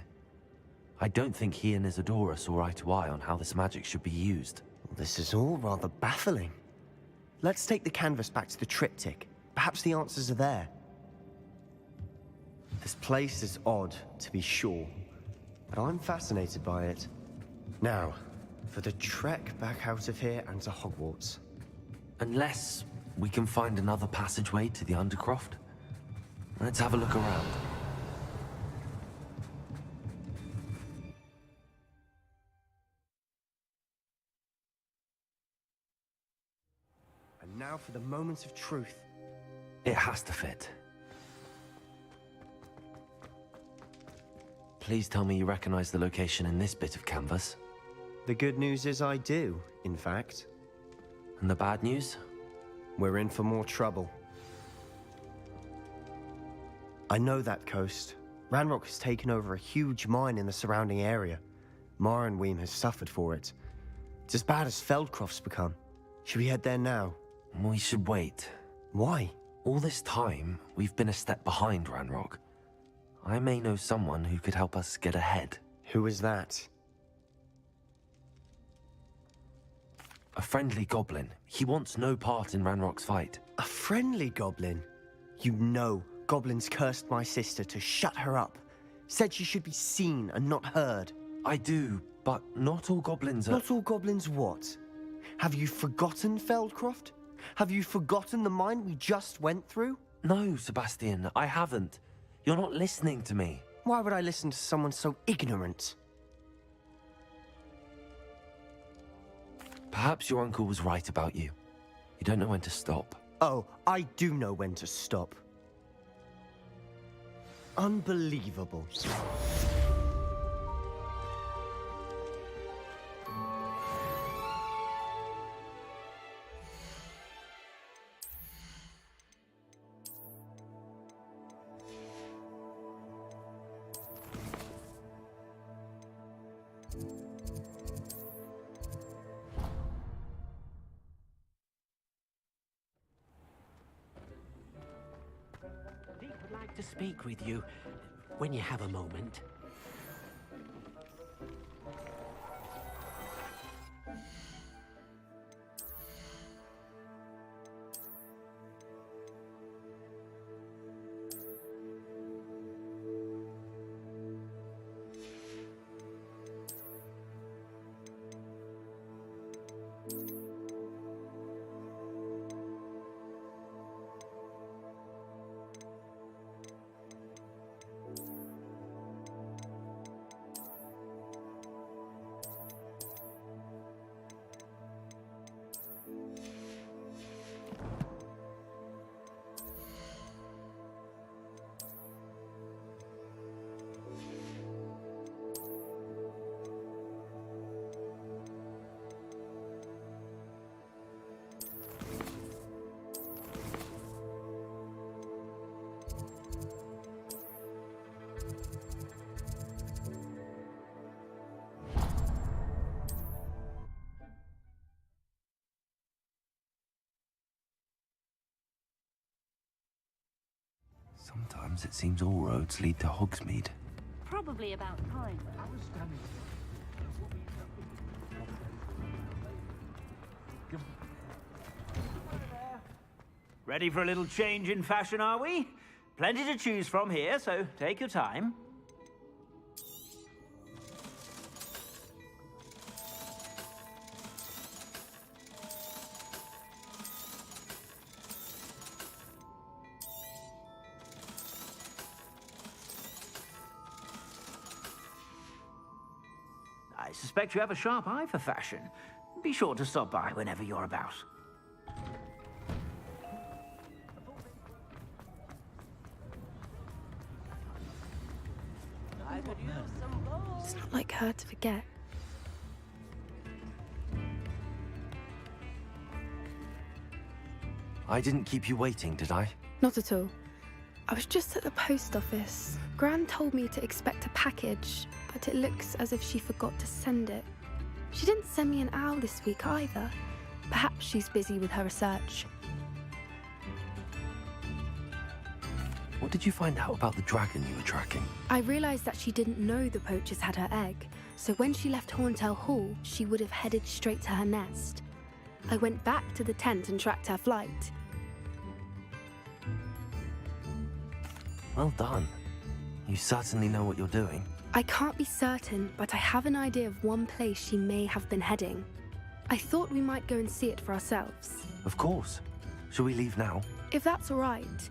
I don't think he and Isadora saw eye to eye on how this magic should be used. This is all rather baffling. Let's take the canvas back to the triptych. Perhaps the answers are there. This place is odd, to be sure, but I'm fascinated by it. Now, for the trek back out of here and to Hogwarts. Unless we can find another passageway to the Undercroft. Let's have a look around. And now for the moment of truth. It has to fit. Please tell me you recognize the location in this bit of canvas. The good news is I do, in fact. And the bad news? We're in for more trouble. I know that coast. Ranrock has taken over a huge mine in the surrounding area. Marrenweem has suffered for it. It's as bad as Feldcroft's become. Should we head there now? We should wait. Why? All this time, we've been a step behind Ranrock. I may know someone who could help us get ahead. Who is that? A friendly goblin. He wants no part in Ranrock's fight. A friendly goblin? You know, goblins cursed my sister to shut her up. Said she should be seen and not heard. I do, but not all goblins are... Not all goblins what? Have you forgotten Feldcroft? Have you forgotten the mine we just went through? No, Sebastian, I haven't. You're not listening to me. Why would I listen to someone so ignorant? Perhaps your uncle was right about you. You don't know when to stop. Oh, I do know when to stop. Unbelievable. I'd like to speak with you when you have a moment. Sometimes it seems all roads lead to Hogsmeade. Probably about time. Ready for a little change in fashion, are we? Plenty to choose from here, so take your time. I suspect you have a sharp eye for fashion. Be sure to stop by whenever you're about. It's not like her to forget. I didn't keep you waiting, did I? Not at all. I was just at the post office. Gran told me to expect a package, but it looks as if she forgot to send it. She didn't send me an owl this week either. Perhaps she's busy with her research. What did you find out about the dragon you were tracking? I realized that she didn't know the poachers had her egg, so when she left Horntail Hall, she would have headed straight to her nest. I went back to the tent and tracked her flight. Well done. You certainly know what you're doing. I can't be certain, but I have an idea of one place she may have been heading. I thought we might go and see it for ourselves. Of course. Shall we leave now? If that's all right.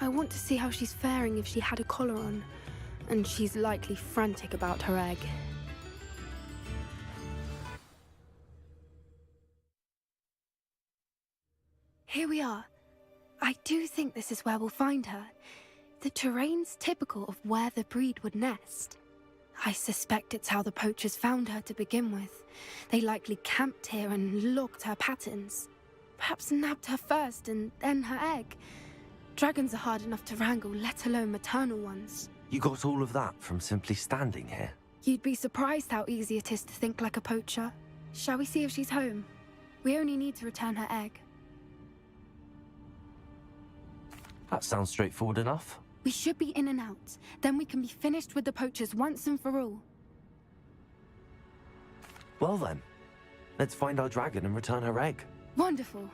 I want to see how she's faring if she had a collar on. And she's likely frantic about her egg. Here we are. I do think this is where we'll find her. The terrain's typical of where the breed would nest. I suspect it's how the poachers found her to begin with. They likely camped here and logged her patterns. Perhaps nabbed her first and then her egg. Dragons are hard enough to wrangle, let alone maternal ones. You got all of that from simply standing here? You'd be surprised how easy it is to think like a poacher. Shall we see if she's home? We only need to return her egg. That sounds straightforward enough. We should be in and out. Then we can be finished with the poachers once and for all. Well then, let's find our dragon and return her egg. Wonderful.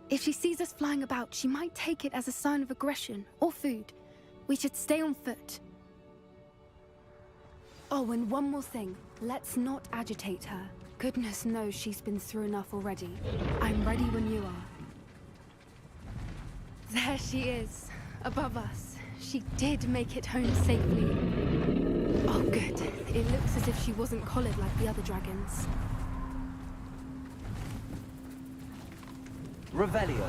If she sees us flying about, she might take it as a sign of aggression or food. We should stay on foot. Oh, and one more thing. Let's not agitate her. Goodness knows she's been through enough already. I'm ready when you are. There she is, above us. She did make it home safely. Oh, good. It looks as if she wasn't collared like the other dragons. Revelio.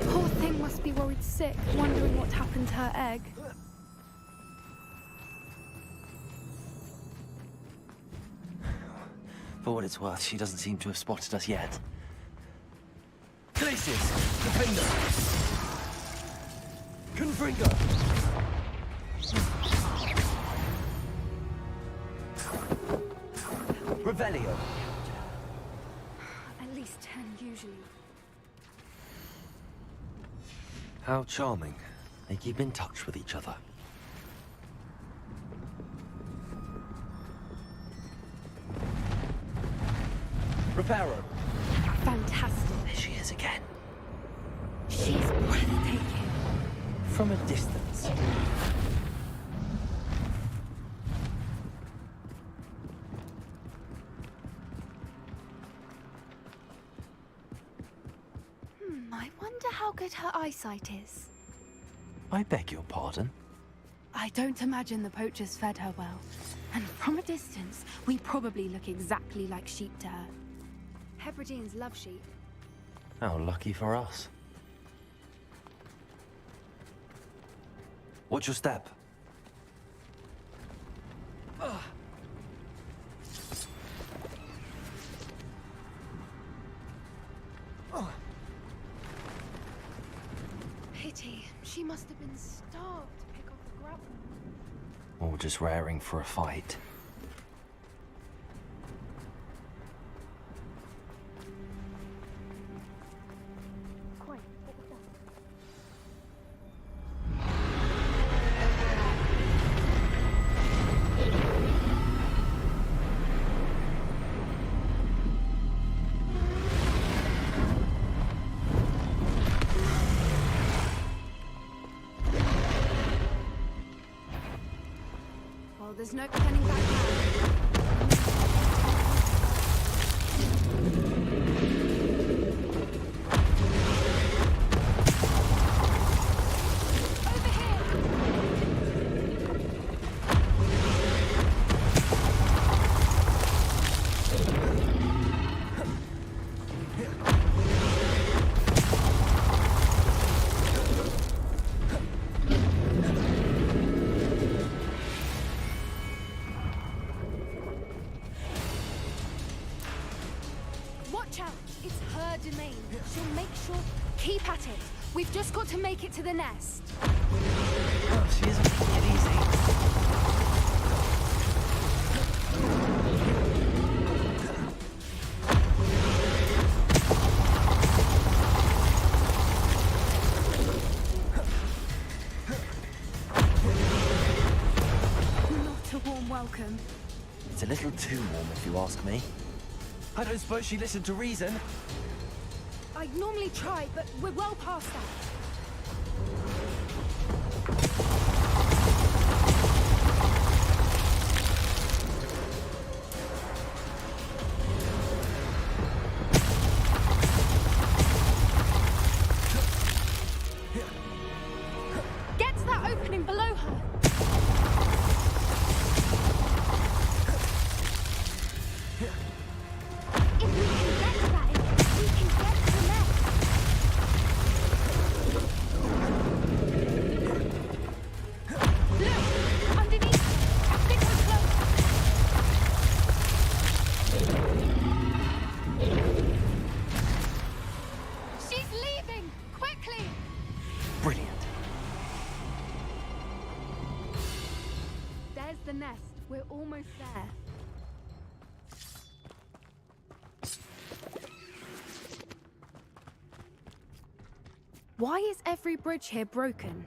Poor thing must be worried sick, wondering what happened to her egg. For what it's worth, she doesn't seem to have spotted us yet. Glacius! Defender! Confringo! Revelio. At least 10 usually. How charming. They keep in touch with each other. Reparo. Fantastic. There she is again. She's breathtaking. From a distance. I wonder how good her eyesight is. I beg your pardon? I don't imagine the poachers fed her well. And from a distance, we probably look exactly like sheep to her. Hebrideans love sheep. How lucky for us. Watch your step. Pity. She must have been starved to pick up the gravel. Or just raring for a fight. Well, there's no turning back now. her domain. She'll make sure... Keep at it. We've just got to make it to the nest. Oh, she isn't making it easy. Not a warm welcome. It's a little too warm, if you ask me. I don't suppose she listened to reason. I'd normally try, but we're well past that. Get to that opening below her. If we can get to that, we can get to the nest. Look! Underneath! I think we're close! She's leaving! Quickly! Brilliant. There's the nest. We're almost there. Why is every bridge here broken?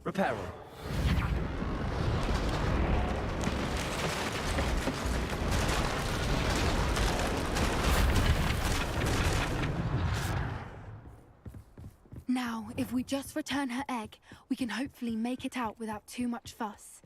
Repair them. Now, if we just return her egg, we can hopefully make it out without too much fuss.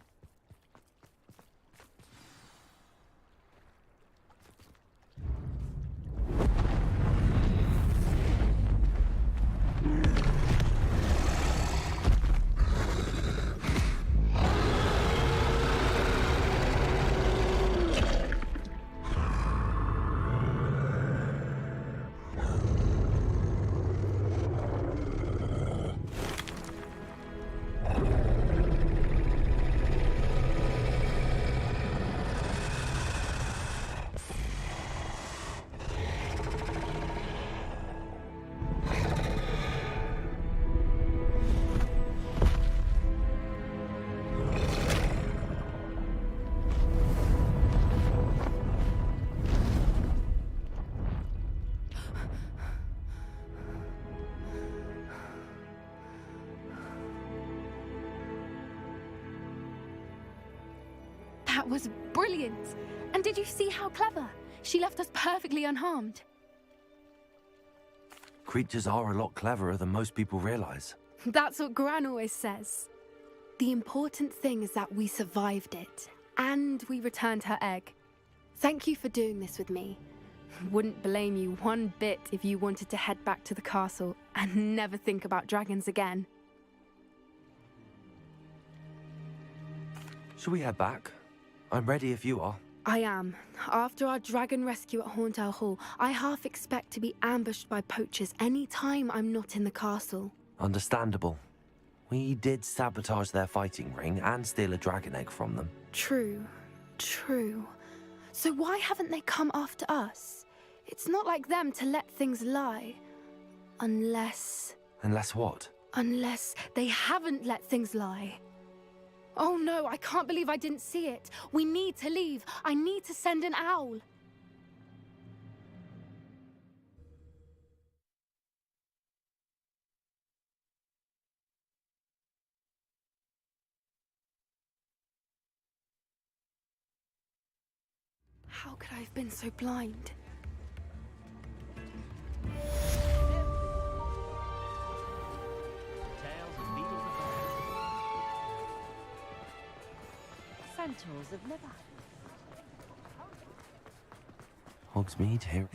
That was brilliant! And did you see how clever? She left us perfectly unharmed. Creatures are a lot cleverer than most people realize. That's what Gran always says. The important thing is that we survived it, and we returned her egg. Thank you for doing this with me. Wouldn't blame you one bit if you wanted to head back to the castle and never think about dragons again. Shall we head back? I'm ready if you are. I am. After our dragon rescue at Hauntow Hall, I half expect to be ambushed by poachers any time I'm not in the castle. Understandable. We did sabotage their fighting ring and steal a dragon egg from them. True. True. So why haven't they come after us? It's not like them to let things lie. Unless... Unless what? Unless they haven't let things lie. Oh no, I can't believe I didn't see it. We need to leave. I need to send an owl. How could I have been so blind? Centaurs of Nevada. Hogsmeade here.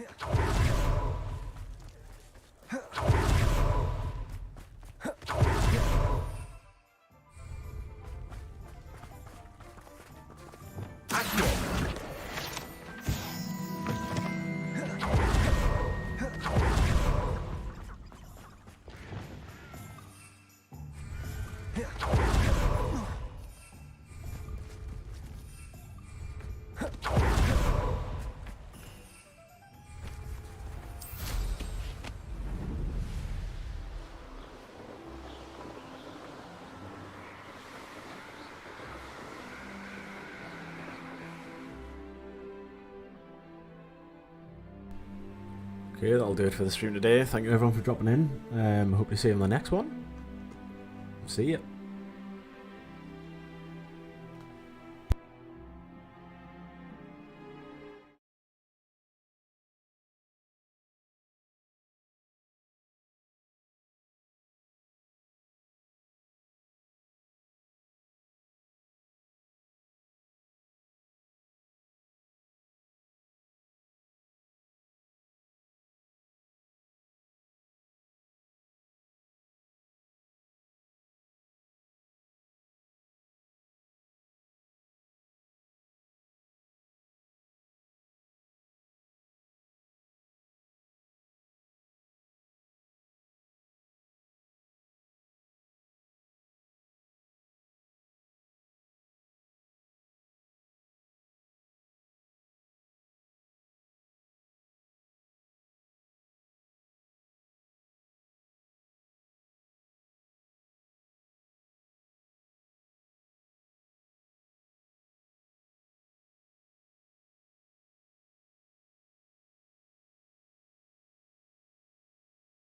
Okay, that'll do it for the stream today. Thank you everyone for dropping in. Hope to see you on the next one. See ya.